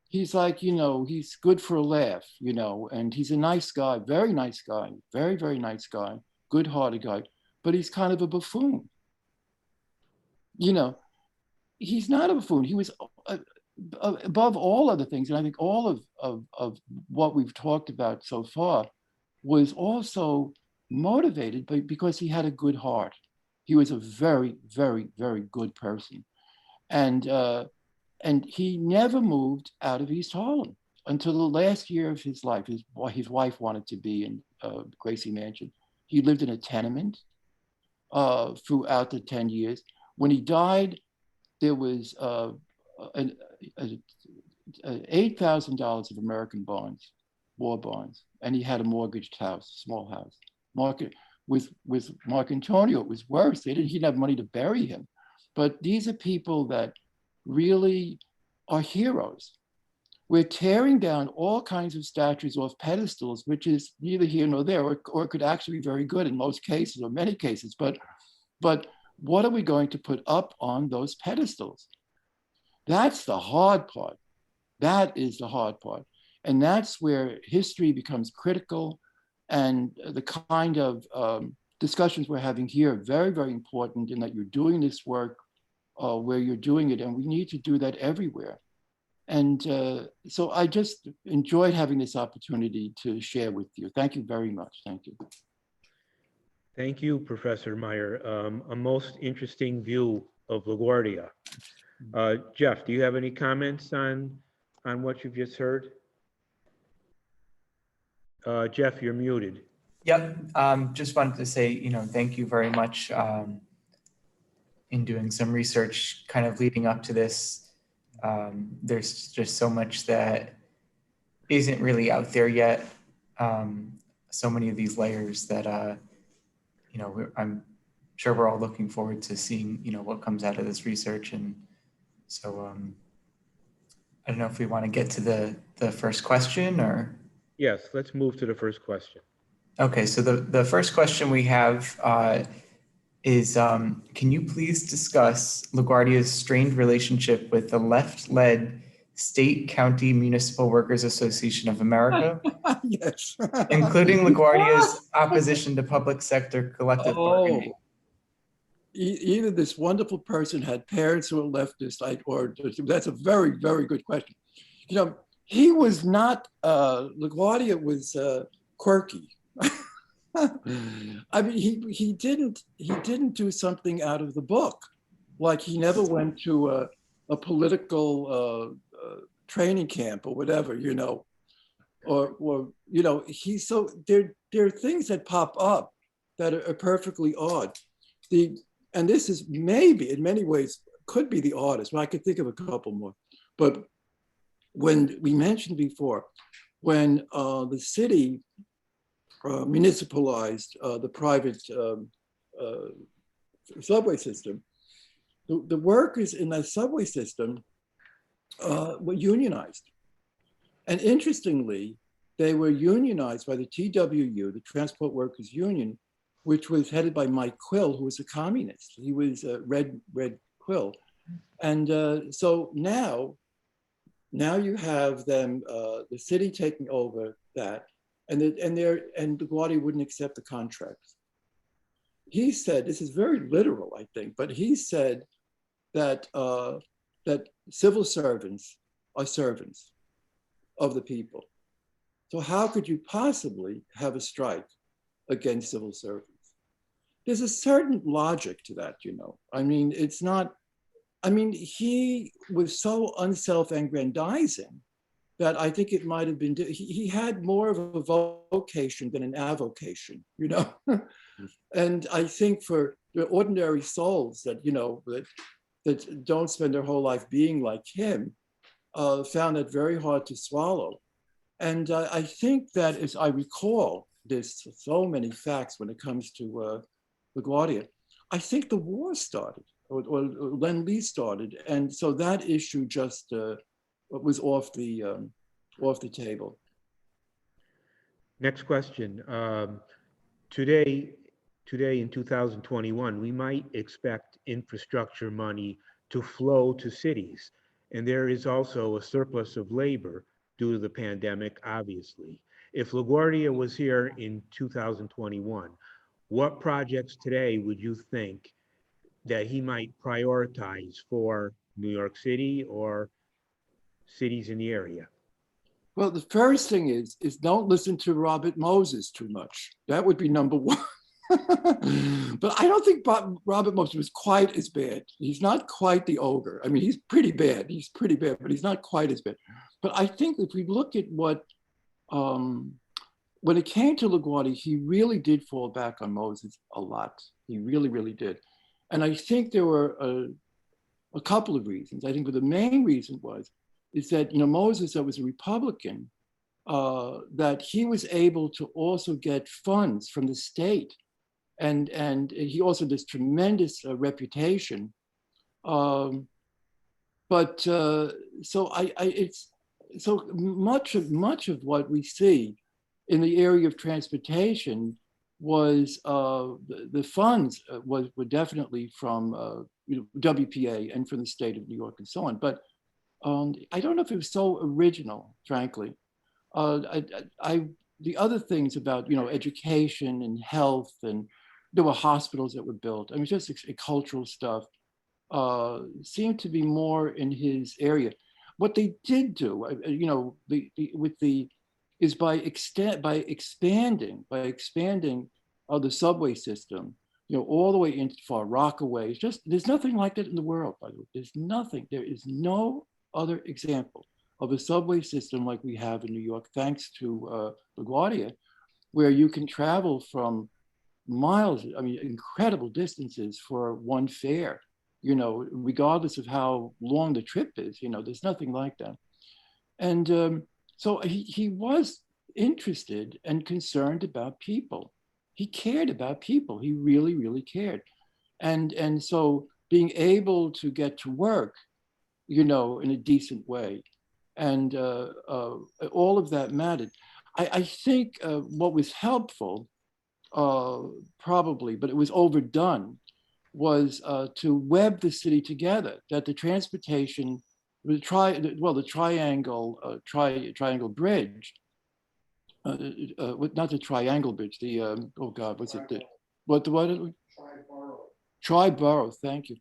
Speaker 3: He's like, he's good for a laugh, and he's a nice guy, very nice guy, very, very nice guy, good-hearted guy, but he's kind of a buffoon. He's not a buffoon. He was above all other things, and I think all of what we've talked about so far was also motivated because he had a good heart. He was a very, very, very good person. And he never moved out of East Harlem until the last year of his life. His wife wanted to be in Gracie Mansion. He lived in a tenement throughout the 10 years. When he died, there was $8,000 of American bonds, war bonds, and he had a mortgaged house, small house. With Mark Antonio, it was worse. He didn't have money to bury him. But these are people that really are heroes. We're tearing down all kinds of statues off pedestals, which is neither here nor there, or could actually be very good in most cases or many cases. But what are we going to put up on those pedestals? That's the hard part. That is the hard part. And that's where history becomes critical, and the kind of discussions we're having here are very, very important in that you're doing this work where you're doing it, and we need to do that everywhere. And so I just enjoyed having this opportunity to share with you. Thank you very much. Thank you.
Speaker 1: Thank you, Professor Meyer. A most interesting view of LaGuardia. Jeff, do you have any comments on what you've just heard? Jeff, you're muted.
Speaker 2: Yep. Just wanted to say, thank you very much in doing some research kind of leading up to this. There's just so much that isn't really out there yet. So many of these layers that, I'm sure we're all looking forward to seeing, what comes out of this research. And so I don't know if we want to get to the first question or.
Speaker 1: Yes, let's move to the first question.
Speaker 2: Okay, so the first question we have is, can you please discuss LaGuardia's strained relationship with the left-led State County Municipal Workers Association of America,
Speaker 3: Yes.
Speaker 2: including LaGuardia's opposition to public sector collective bargaining?
Speaker 3: Either this wonderful person had parents who were leftist, or that's a very, very good question. He was not, LaGuardia was quirky. I mean, he didn't do something out of the book. Like he never went to a political training camp or whatever, or so there are things that pop up that are perfectly odd. And this is maybe in many ways could be the oddest. Well, I could think of a couple more, but when we mentioned before, when the city municipalized the private subway system, the workers in that subway system were unionized. And interestingly, they were unionized by the TWU, the Transport Workers Union, which was headed by Mike Quill, who was a communist. He was Red Quill. And so now you have them, the city taking over that, and LaGuardia wouldn't accept the contracts. He said, this is very literal, I think, but he said that that civil servants are servants of the people. So how could you possibly have a strike against civil servants? There's a certain logic to that, I mean, it's not. I mean, he was so unself-aggrandizing that I think it might have been, he had more of a vocation than an avocation, And I think for the ordinary souls that, that don't spend their whole life being like him, found it very hard to swallow. And I think that as I recall, there's so many facts when it comes to LaGuardia. I think the war started. Or Lend-Lease started, and so that issue just was off the table.
Speaker 1: Next question. Today in 2021, we might expect infrastructure money to flow to cities, and there is also a surplus of labor due to the pandemic, obviously. If LaGuardia was here in 2021, what projects today would you think that he might prioritize for New York City or cities in the area?
Speaker 3: Well, the first thing is don't listen to Robert Moses too much. That would be number one. But I don't think Robert Moses was quite as bad. He's not quite the ogre. I mean, he's pretty bad. He's pretty bad, but he's not quite as bad. But I think if we look at what, when it came to LaGuardia, he really did fall back on Moses a lot. He really, really did. And I think there were a couple of reasons. I think the main reason is that, Moses, that was a Republican, that he was able to also get funds from the state. And he also had this tremendous reputation. So it's so much of what we see in the area of transportation was the funds were definitely from WPA and from the state of New York and so on. But I don't know if it was so original, frankly. The other things about education and health, and there were hospitals that were built. I mean, just cultural stuff seemed to be more in his area. What they did do, is by expanding the subway system, all the way into Far Rockaway. There's nothing like that in the world, by the way. There is no other example of a subway system like we have in New York, thanks to LaGuardia, where you can travel from miles, incredible distances for one fare, regardless of how long the trip is. There's nothing like that. And so he was interested and concerned about people. He cared about people. He really, really cared. And so being able to get to work, in a decent way, and all of that mattered. I think what was helpful, probably, but it was overdone, was to web the city together, that the transportation, the triangle bridge, not the triangle bridge, Triborough, thank you.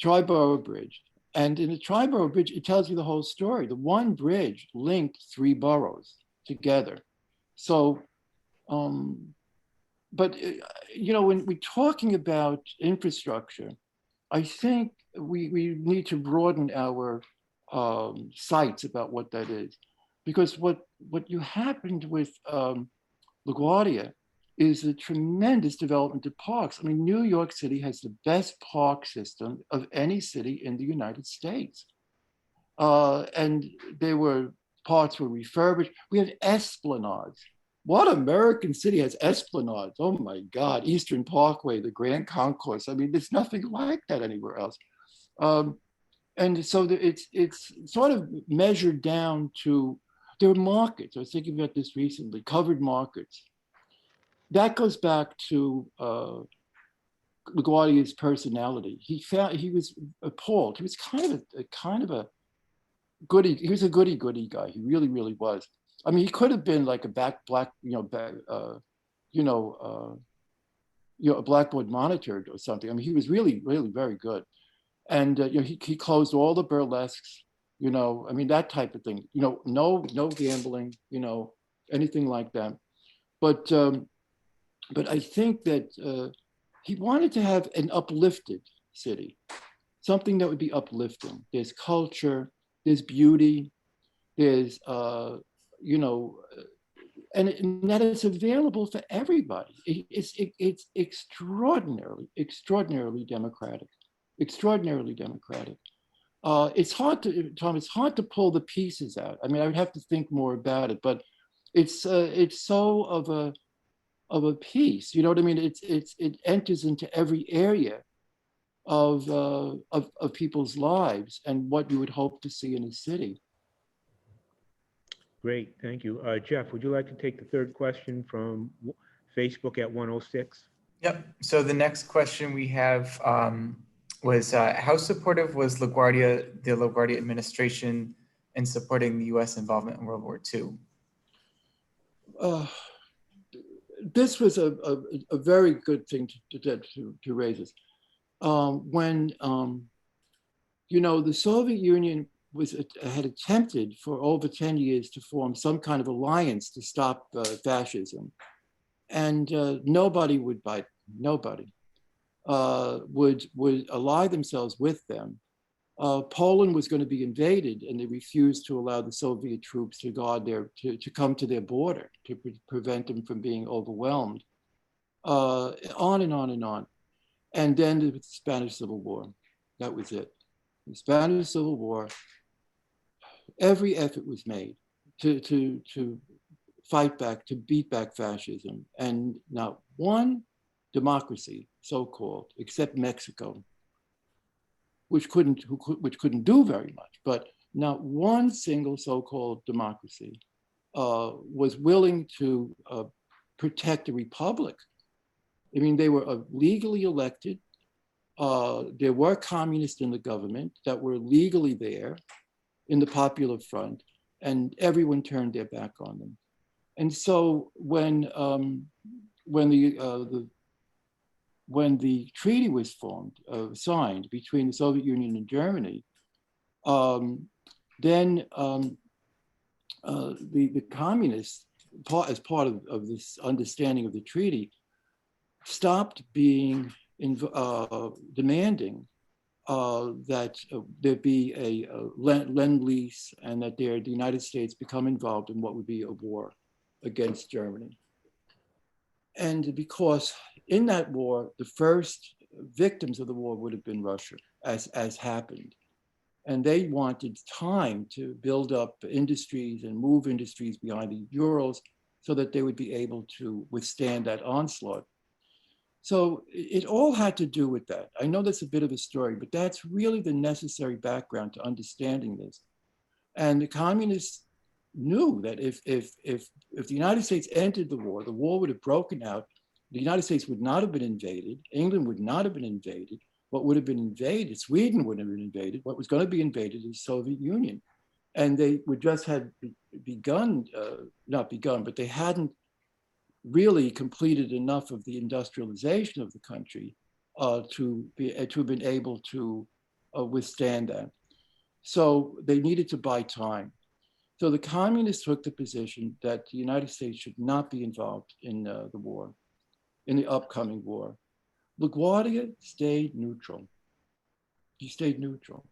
Speaker 3: Triborough Bridge. And in the Triborough Bridge, it tells you the whole story. The one bridge linked 3 boroughs together. So, but, when we're talking about infrastructure, I think we need to broaden our sights about what that is. Because what you happened with LaGuardia is a tremendous development of parks. I mean, New York City has the best park system of any city in the United States. And parts were refurbished. We have esplanades. What American city has esplanades? Oh my God, Eastern Parkway, the Grand Concourse. I mean, there's nothing like that anywhere else. And so it's sort of measured down to, there are markets. I was thinking about this recently, covered markets. That goes back to LaGuardia's personality. He was appalled. He was kind of a goody. He was a goody guy. He really, really was. I mean, he could have been like a blackboard monitor or something. I mean, he was really, really very good. And he closed all the burlesques. That type of thing. No gambling. Anything like that. But I think that he wanted to have an uplifted city, something that would be uplifting. There's culture, there's beauty, there's, and that is available for everybody. It's extraordinarily democratic, It's hard to pull the pieces out. I mean, I would have to think more about it, but it's so of a piece, you know what I mean? It enters into every area of people's lives and what you would hope to see in a city.
Speaker 1: Great, thank you. Jeff, would you like to take the third question from Facebook at 106?
Speaker 2: Yep. So the next question we have was how supportive was the LaGuardia administration in supporting the U.S. involvement in World War II?
Speaker 3: This was a very good thing to raise this. When the Soviet Union had attempted for over 10 years to form some kind of alliance to stop fascism. And nobody would bite, nobody would ally themselves with them. Poland was going to be invaded, and they refused to allow the Soviet troops to guard to come to their border to prevent them from being overwhelmed. On and on and on. And then the Spanish Civil War. That was it. The Spanish Civil War, every effort was made to fight back, to beat back fascism. And not one democracy, so-called, except Mexico, which couldn't do very much, but not one single so-called democracy was willing to protect the republic. I mean, they were legally elected. There were communists in the government that were legally there in the Popular Front, and everyone turned their back on them. And so when the treaty was signed between the Soviet Union and Germany, then the communists, as part of this understanding of the treaty, stopped being demanding that there be a lend-lease and that the United States become involved in what would be a war against Germany. And because in that war, the first victims of the war would have been Russia, as happened. And they wanted time to build up industries and move industries behind the Urals so that they would be able to withstand that onslaught. So it all had to do with that. I know that's a bit of a story, but that's really the necessary background to understanding this. And the communists knew that if the United States entered the war would have broken out. The United States would not have been invaded. England would not have been invaded. What would have been invaded, Sweden wouldn't have been invaded. What was going to be invaded is the Soviet Union. And they would just had not begun, but they hadn't really completed enough of the industrialization of the country to have been able to withstand that. So they needed to buy time. So the communists took the position that the United States should not be involved in the war, in the upcoming war. La Guardia stayed neutral. He stayed neutral.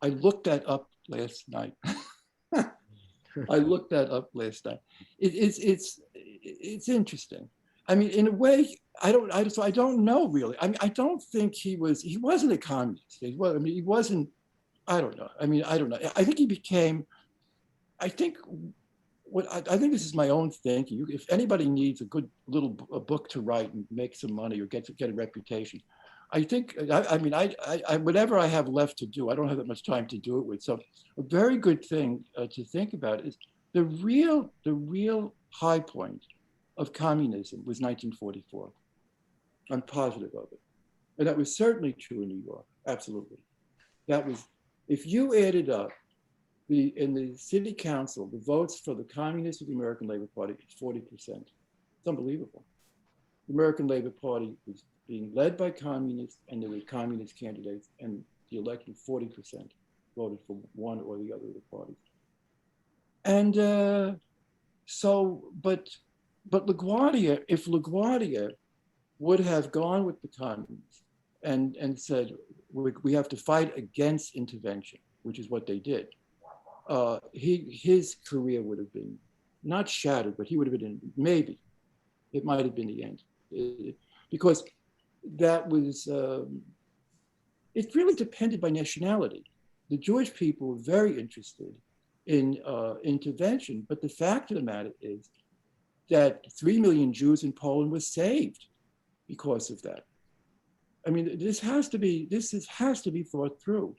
Speaker 3: I looked that up last night. It's interesting. I mean, in a way, I don't know really. I mean, I don't think he wasn't a communist. He wasn't, I don't know. I mean, I don't know. I think he became, I think this is my own thinking. If anybody needs a good little book to write and make some money or get a reputation, I think, I whatever I have left to do, I don't have that much time to do it with. So a very good thing to think about is the real high point of communism was 1944. I'm positive of it. And that was certainly true in New York, absolutely. That was, if you added up in the city council, the votes for the Communists of the American Labor Party, it's 40%. It's unbelievable. The American Labor Party was being led by communists, and there were communist candidates, and the elected 40% voted for one or the other of the parties. And but LaGuardia, if LaGuardia would have gone with the communists and said, we have to fight against intervention, which is what they did, his career would have been not shattered, but he would have been maybe, it might have been the end. Because that was, it really depended by nationality. The Jewish people were very interested in intervention, but the fact of the matter is that 3 million Jews in Poland were saved because of that. I mean, this has to be thought through,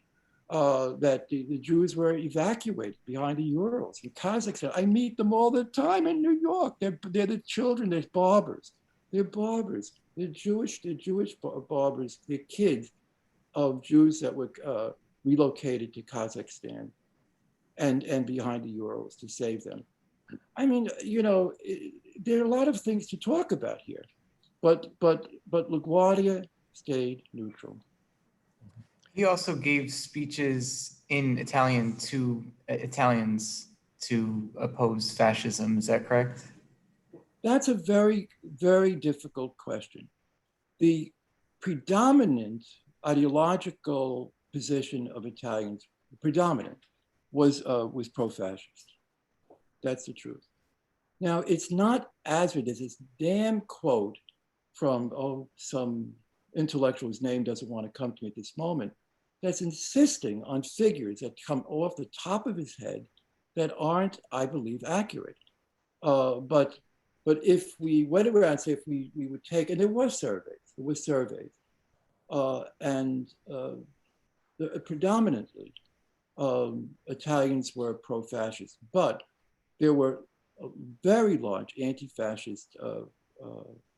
Speaker 3: that the Jews were evacuated behind the Urals in Kazakhstan. I meet them all the time in New York. They're the children, they're barbers. They're barbers. They're Jewish barbers. They're kids of Jews that were relocated to Kazakhstan and behind the Urals to save them. I mean, you know, there are a lot of things to talk about here, but LaGuardia stayed neutral.
Speaker 2: He also gave speeches in Italian to Italians to oppose fascism. Is that correct?
Speaker 3: That's a very, very difficult question. The predominant ideological position of Italians, predominant, was pro-fascist. That's the truth. Now, it's not as it is this damn quote from some intellectual whose name doesn't want to come to me at this moment, that's insisting on figures that come off the top of his head that aren't, I believe, accurate. But if we went around and say if we would take, and there were surveys, predominantly Italians were pro-fascist, but there were very large anti-fascist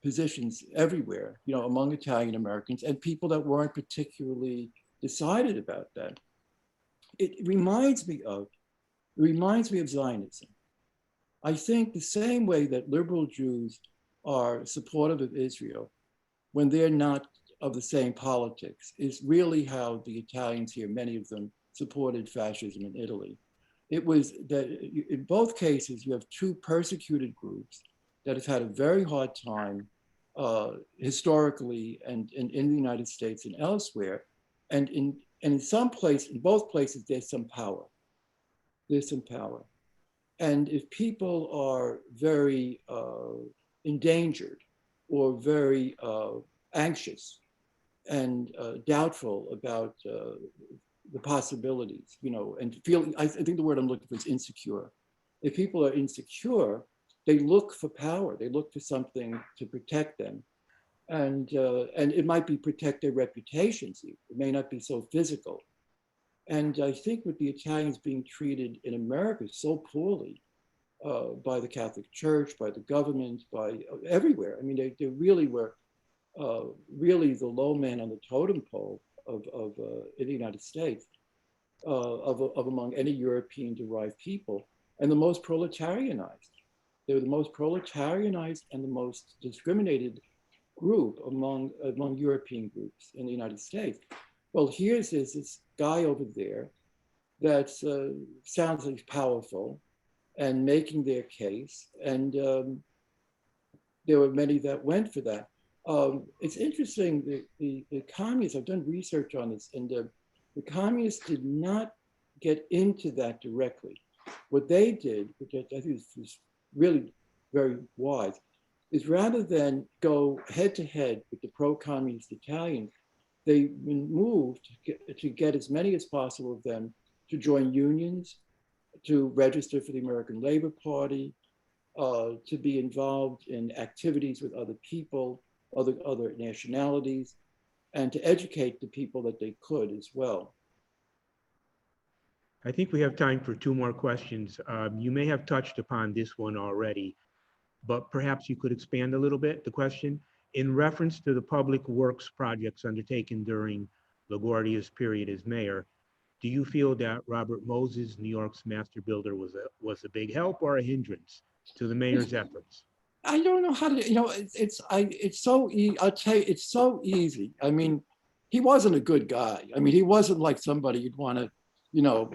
Speaker 3: positions everywhere, among Italian Americans and people that weren't particularly decided about that. It reminds me of Zionism. I think the same way that liberal Jews are supportive of Israel when they're not of the same politics is really how the Italians here, many of them, supported fascism in Italy. It was that in both cases, you have two persecuted groups that have had a very hard time historically and in the United States and elsewhere. And in both places, there's some power. There's some power. And if people are very endangered or very anxious and doubtful about the possibilities, and I think the word I'm looking for is insecure. If people are insecure, they look for power. They look for something to protect them. And it might be protect their reputations. It may not be so physical. And I think with the Italians being treated in America so poorly by the Catholic Church, by the government, by everywhere. I mean, they really were really the low man on the totem pole in the United States, of among any European-derived people, and the most proletarianized. They were the most proletarianized and the most discriminated group among European groups in the United States. Well, here's this guy over there that sounds like powerful and making their case. And there were many that went for that. It's interesting, the communists, I've done research on this, and the communists did not get into that directly. What they did, which I think was really very wise, is rather than go head to head with the pro-communist Italians, they moved to get as many as possible of them to join unions, to register for the American Labor Party, to be involved in activities with other people, other nationalities, and to educate the people that they could as well.
Speaker 1: I think we have time for two more questions. You may have touched upon this one already, but perhaps you could expand a little bit the question. In reference to the public works projects undertaken during LaGuardia's period as mayor, do you feel that Robert Moses, New York's master builder, was a big help or a hindrance to the mayor's efforts?
Speaker 3: I don't know how to, it's so easy. I'll tell you, it's so easy. I mean, he wasn't a good guy. I mean, he wasn't like somebody you'd want to,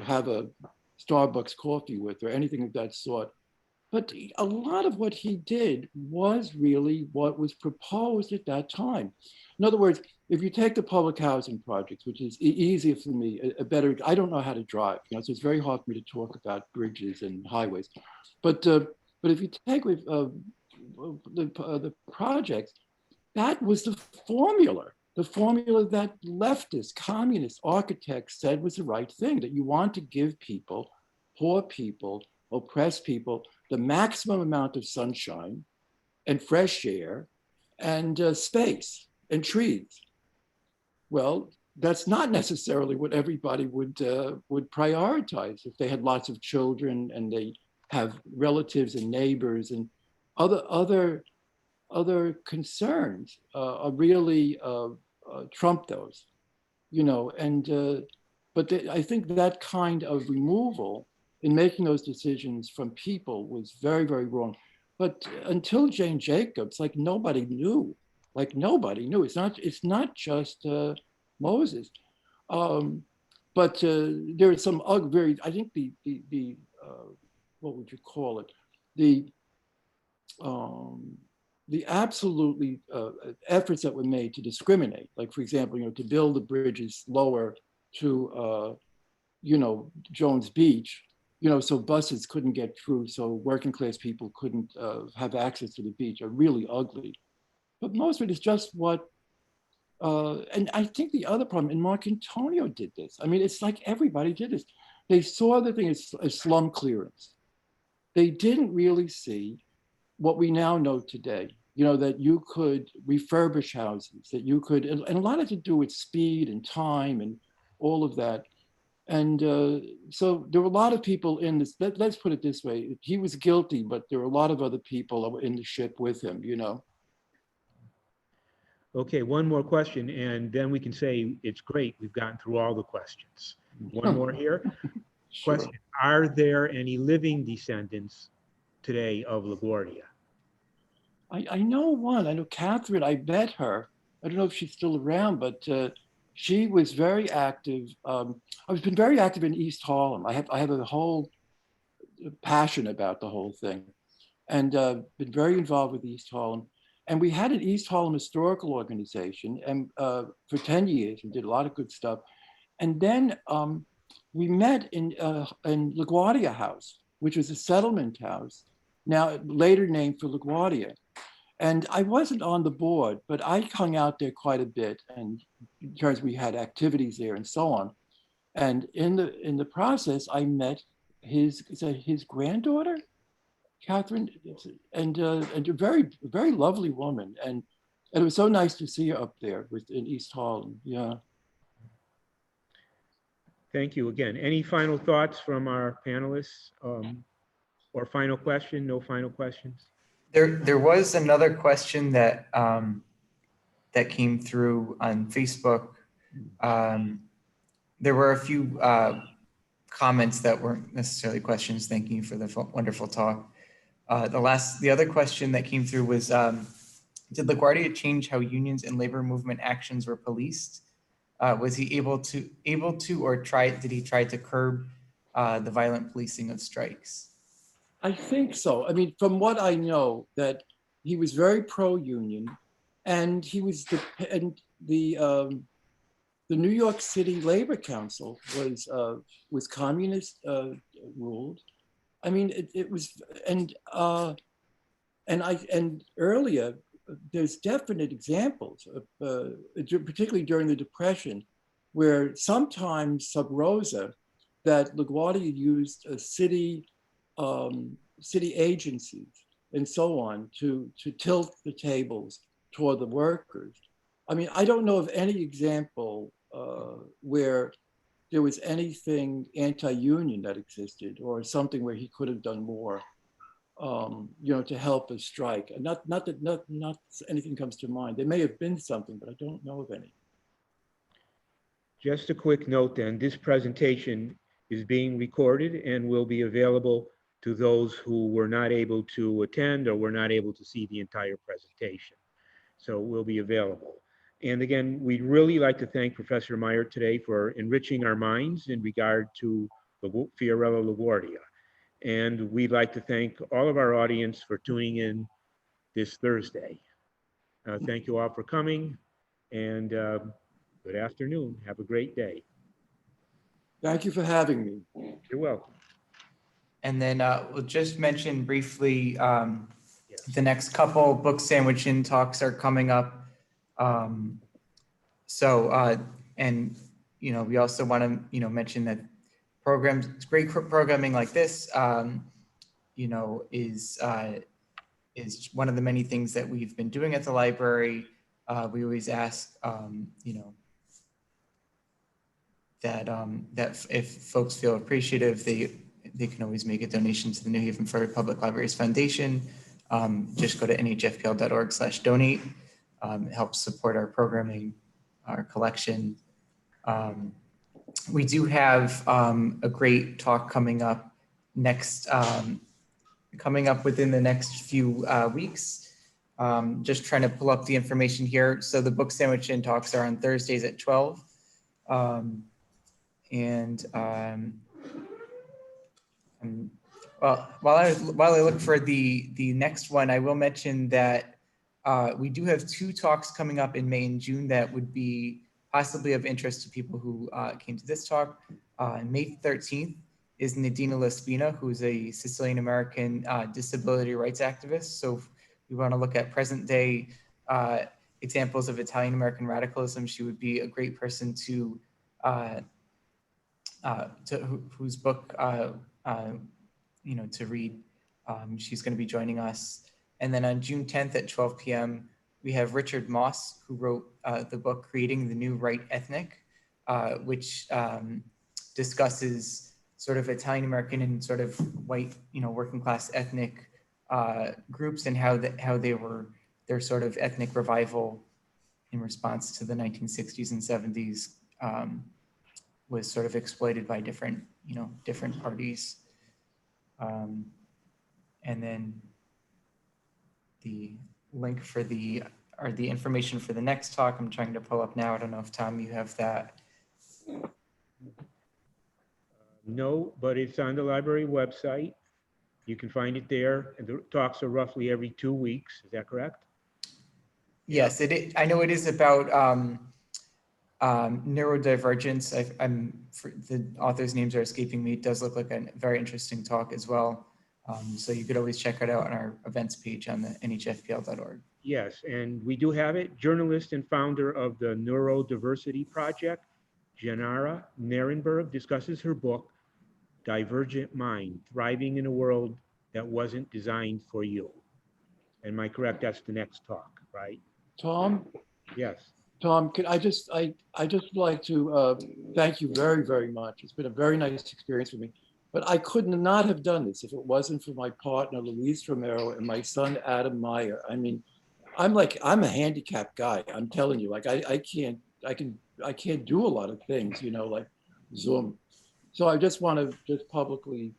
Speaker 3: have a Starbucks coffee with or anything of that sort. But a lot of what he did was really what was proposed at that time. In other words, if you take the public housing projects, which is easier for me, I don't know how to drive, so it's very hard for me to talk about bridges and highways. But if you take the projects, that was the formula that leftist, communist architects said was the right thing, that you want to give people, poor people, oppressed people, the maximum amount of sunshine and fresh air and space and trees. Well, that's not necessarily what everybody would prioritize. If they had lots of children and they have relatives and neighbors and other concerns are really trump those, but I think that kind of removal in making those decisions from people was very, very wrong. But until Jane Jacobs, nobody knew. It's not just Moses. But there are some very, I think what would you call it? The absolutely efforts that were made to discriminate, like for example, to build the bridges lower to, Jones Beach, so buses couldn't get through, so working class people couldn't have access to the beach, are really ugly. But most of it is just what, and I think the other problem, and Mark Antonio did this. I mean, it's like everybody did this. They saw the thing as slum clearance. They didn't really see what we now know today, that you could refurbish houses, that you could, and a lot of it to do with speed and time and all of that. And so there were a lot of people in this, let's put it this way, he was guilty, but there were a lot of other people in the ship with him,
Speaker 1: Okay, one more question, and then we can say it's great. We've gotten through all the questions. One more here.
Speaker 3: Sure.
Speaker 1: Question, are there any living descendants today of LaGuardia?
Speaker 3: I know one. I know Catherine. I met her. I don't know if she's still around, but she was very active. I've been very active in East Harlem. I have a whole passion about the whole thing, and been very involved with East Harlem. And we had an East Harlem historical organization, and for 10 years, we did a lot of good stuff. And then we met in LaGuardia House, which was a settlement house, now later named for LaGuardia. And I wasn't on the board, but I hung out there quite a bit, and in terms we had activities there and so on. And in the process, I met his granddaughter, Catherine, and a very lovely woman. And it was so nice to see her up there in East Harlem. Yeah.
Speaker 1: Thank you again. Any final thoughts from our panelists? Or final question? No final questions?
Speaker 2: There was another question that that came through on Facebook. There were a few comments that weren't necessarily questions. Thank you for the wonderful talk. The other question that came through was, did LaGuardia change how unions and labor movement actions were policed? Was he able to, or did he try to curb the violent policing of strikes?
Speaker 3: I think so. I mean, from what I know, that he was very pro-union, and he was the New York City Labor Council was communist ruled. I mean, it was, and earlier, there's definite examples, particularly during the Depression, where sometimes sub rosa, that LaGuardia used city agencies and so on to tilt the tables toward the workers. I mean, I don't know of any example where there was anything anti-union that existed, or something where he could have done more, to help a strike. And not anything comes to mind. There may have been something, but I don't know of any.
Speaker 1: Just a quick note then, this presentation is being recorded and will be available to those who were not able to attend or were not able to see the entire presentation. So it will be available. And again, we'd really like to thank Professor Meyer today for enriching our minds in regard to Fiorello La Guardia. And we'd like to thank all of our audience for tuning in this Thursday. Thank you all for coming, and good afternoon. Have a great day.
Speaker 3: Thank you for having me.
Speaker 1: You're welcome.
Speaker 2: And then we'll just mention briefly,
Speaker 1: Yes.
Speaker 2: the next couple book sandwich in talks are coming up. And we also want to mention that programs, great programming like this, is one of the many things that we've been doing at the library. We always ask, that if folks feel appreciative, they can always make a donation to the New Haven Florida Public Libraries Foundation. Just go to nhfpl.org/donate. It helps support our programming, our collection. We do have a great talk coming up within the next few weeks. Just trying to pull up the information here. So the book sandwich in talks are on Thursdays at 12. Well, while I look for the next one, I will mention that we do have 2 talks coming up in May and June that would be possibly of interest to people who came to this talk. May 13th is Nadina Laspina, who's a Sicilian American disability rights activist. So if we want to look at present day examples of Italian American radicalism, she would be a great person to whose book to read. She's going to be joining us. And then on June 10th at 12 p.m., we have Richard Moss, who wrote the book Creating the New Right Ethnic, which discusses sort of Italian American and sort of white, working class ethnic groups and how their sort of ethnic revival in response to the 1960s and 70s was sort of exploited by different parties. And then the link for the information for the next talk, I'm trying to pull up now. I don't know if Tom, you have that.
Speaker 1: No, but it's on the library website. You can find it there, and the talks are roughly every 2 weeks. Is that correct?
Speaker 2: Yes, I know it is about neurodivergence. The authors' names are escaping me. It does look like a very interesting talk as well. So you could always check it out on our events page on the NHFPL.org.
Speaker 1: Yes, and we do have it. Journalist and founder of the Neurodiversity Project, Janara Nierenberg, discusses her book, Divergent Mind, Thriving in a World That Wasn't Designed for You. Am I correct? That's the next talk, right?
Speaker 3: Tom?
Speaker 1: Yes.
Speaker 3: Tom, could I just like to thank you very, very much. It's been a very nice experience for me. But I could not have done this if it wasn't for my partner, Luis Romero, and my son, Adam Meyer. I mean, I'm a handicapped guy. I'm telling you, like I can't do a lot of things, like Zoom. So I just want to just publicly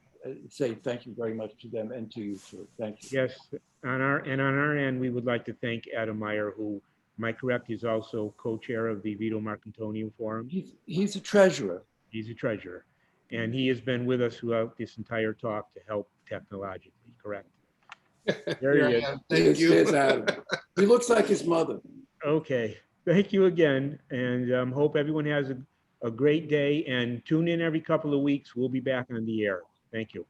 Speaker 3: say thank you very much to them and to you too. Thank you.
Speaker 1: Yes, on our end, we would like to thank Adam Meyer, who, am I correct, is also co-chair of the Vito Marcantonio Forum.
Speaker 3: He's a treasurer.
Speaker 1: He's a treasurer. And he has been with us throughout this entire talk to help technologically, correct? There he is.
Speaker 3: Thank you. There's Adam. He looks like his mother.
Speaker 1: Okay, thank you again. And hope everyone has a great day, and tune in every couple of weeks. We'll be back on the air. Thank you.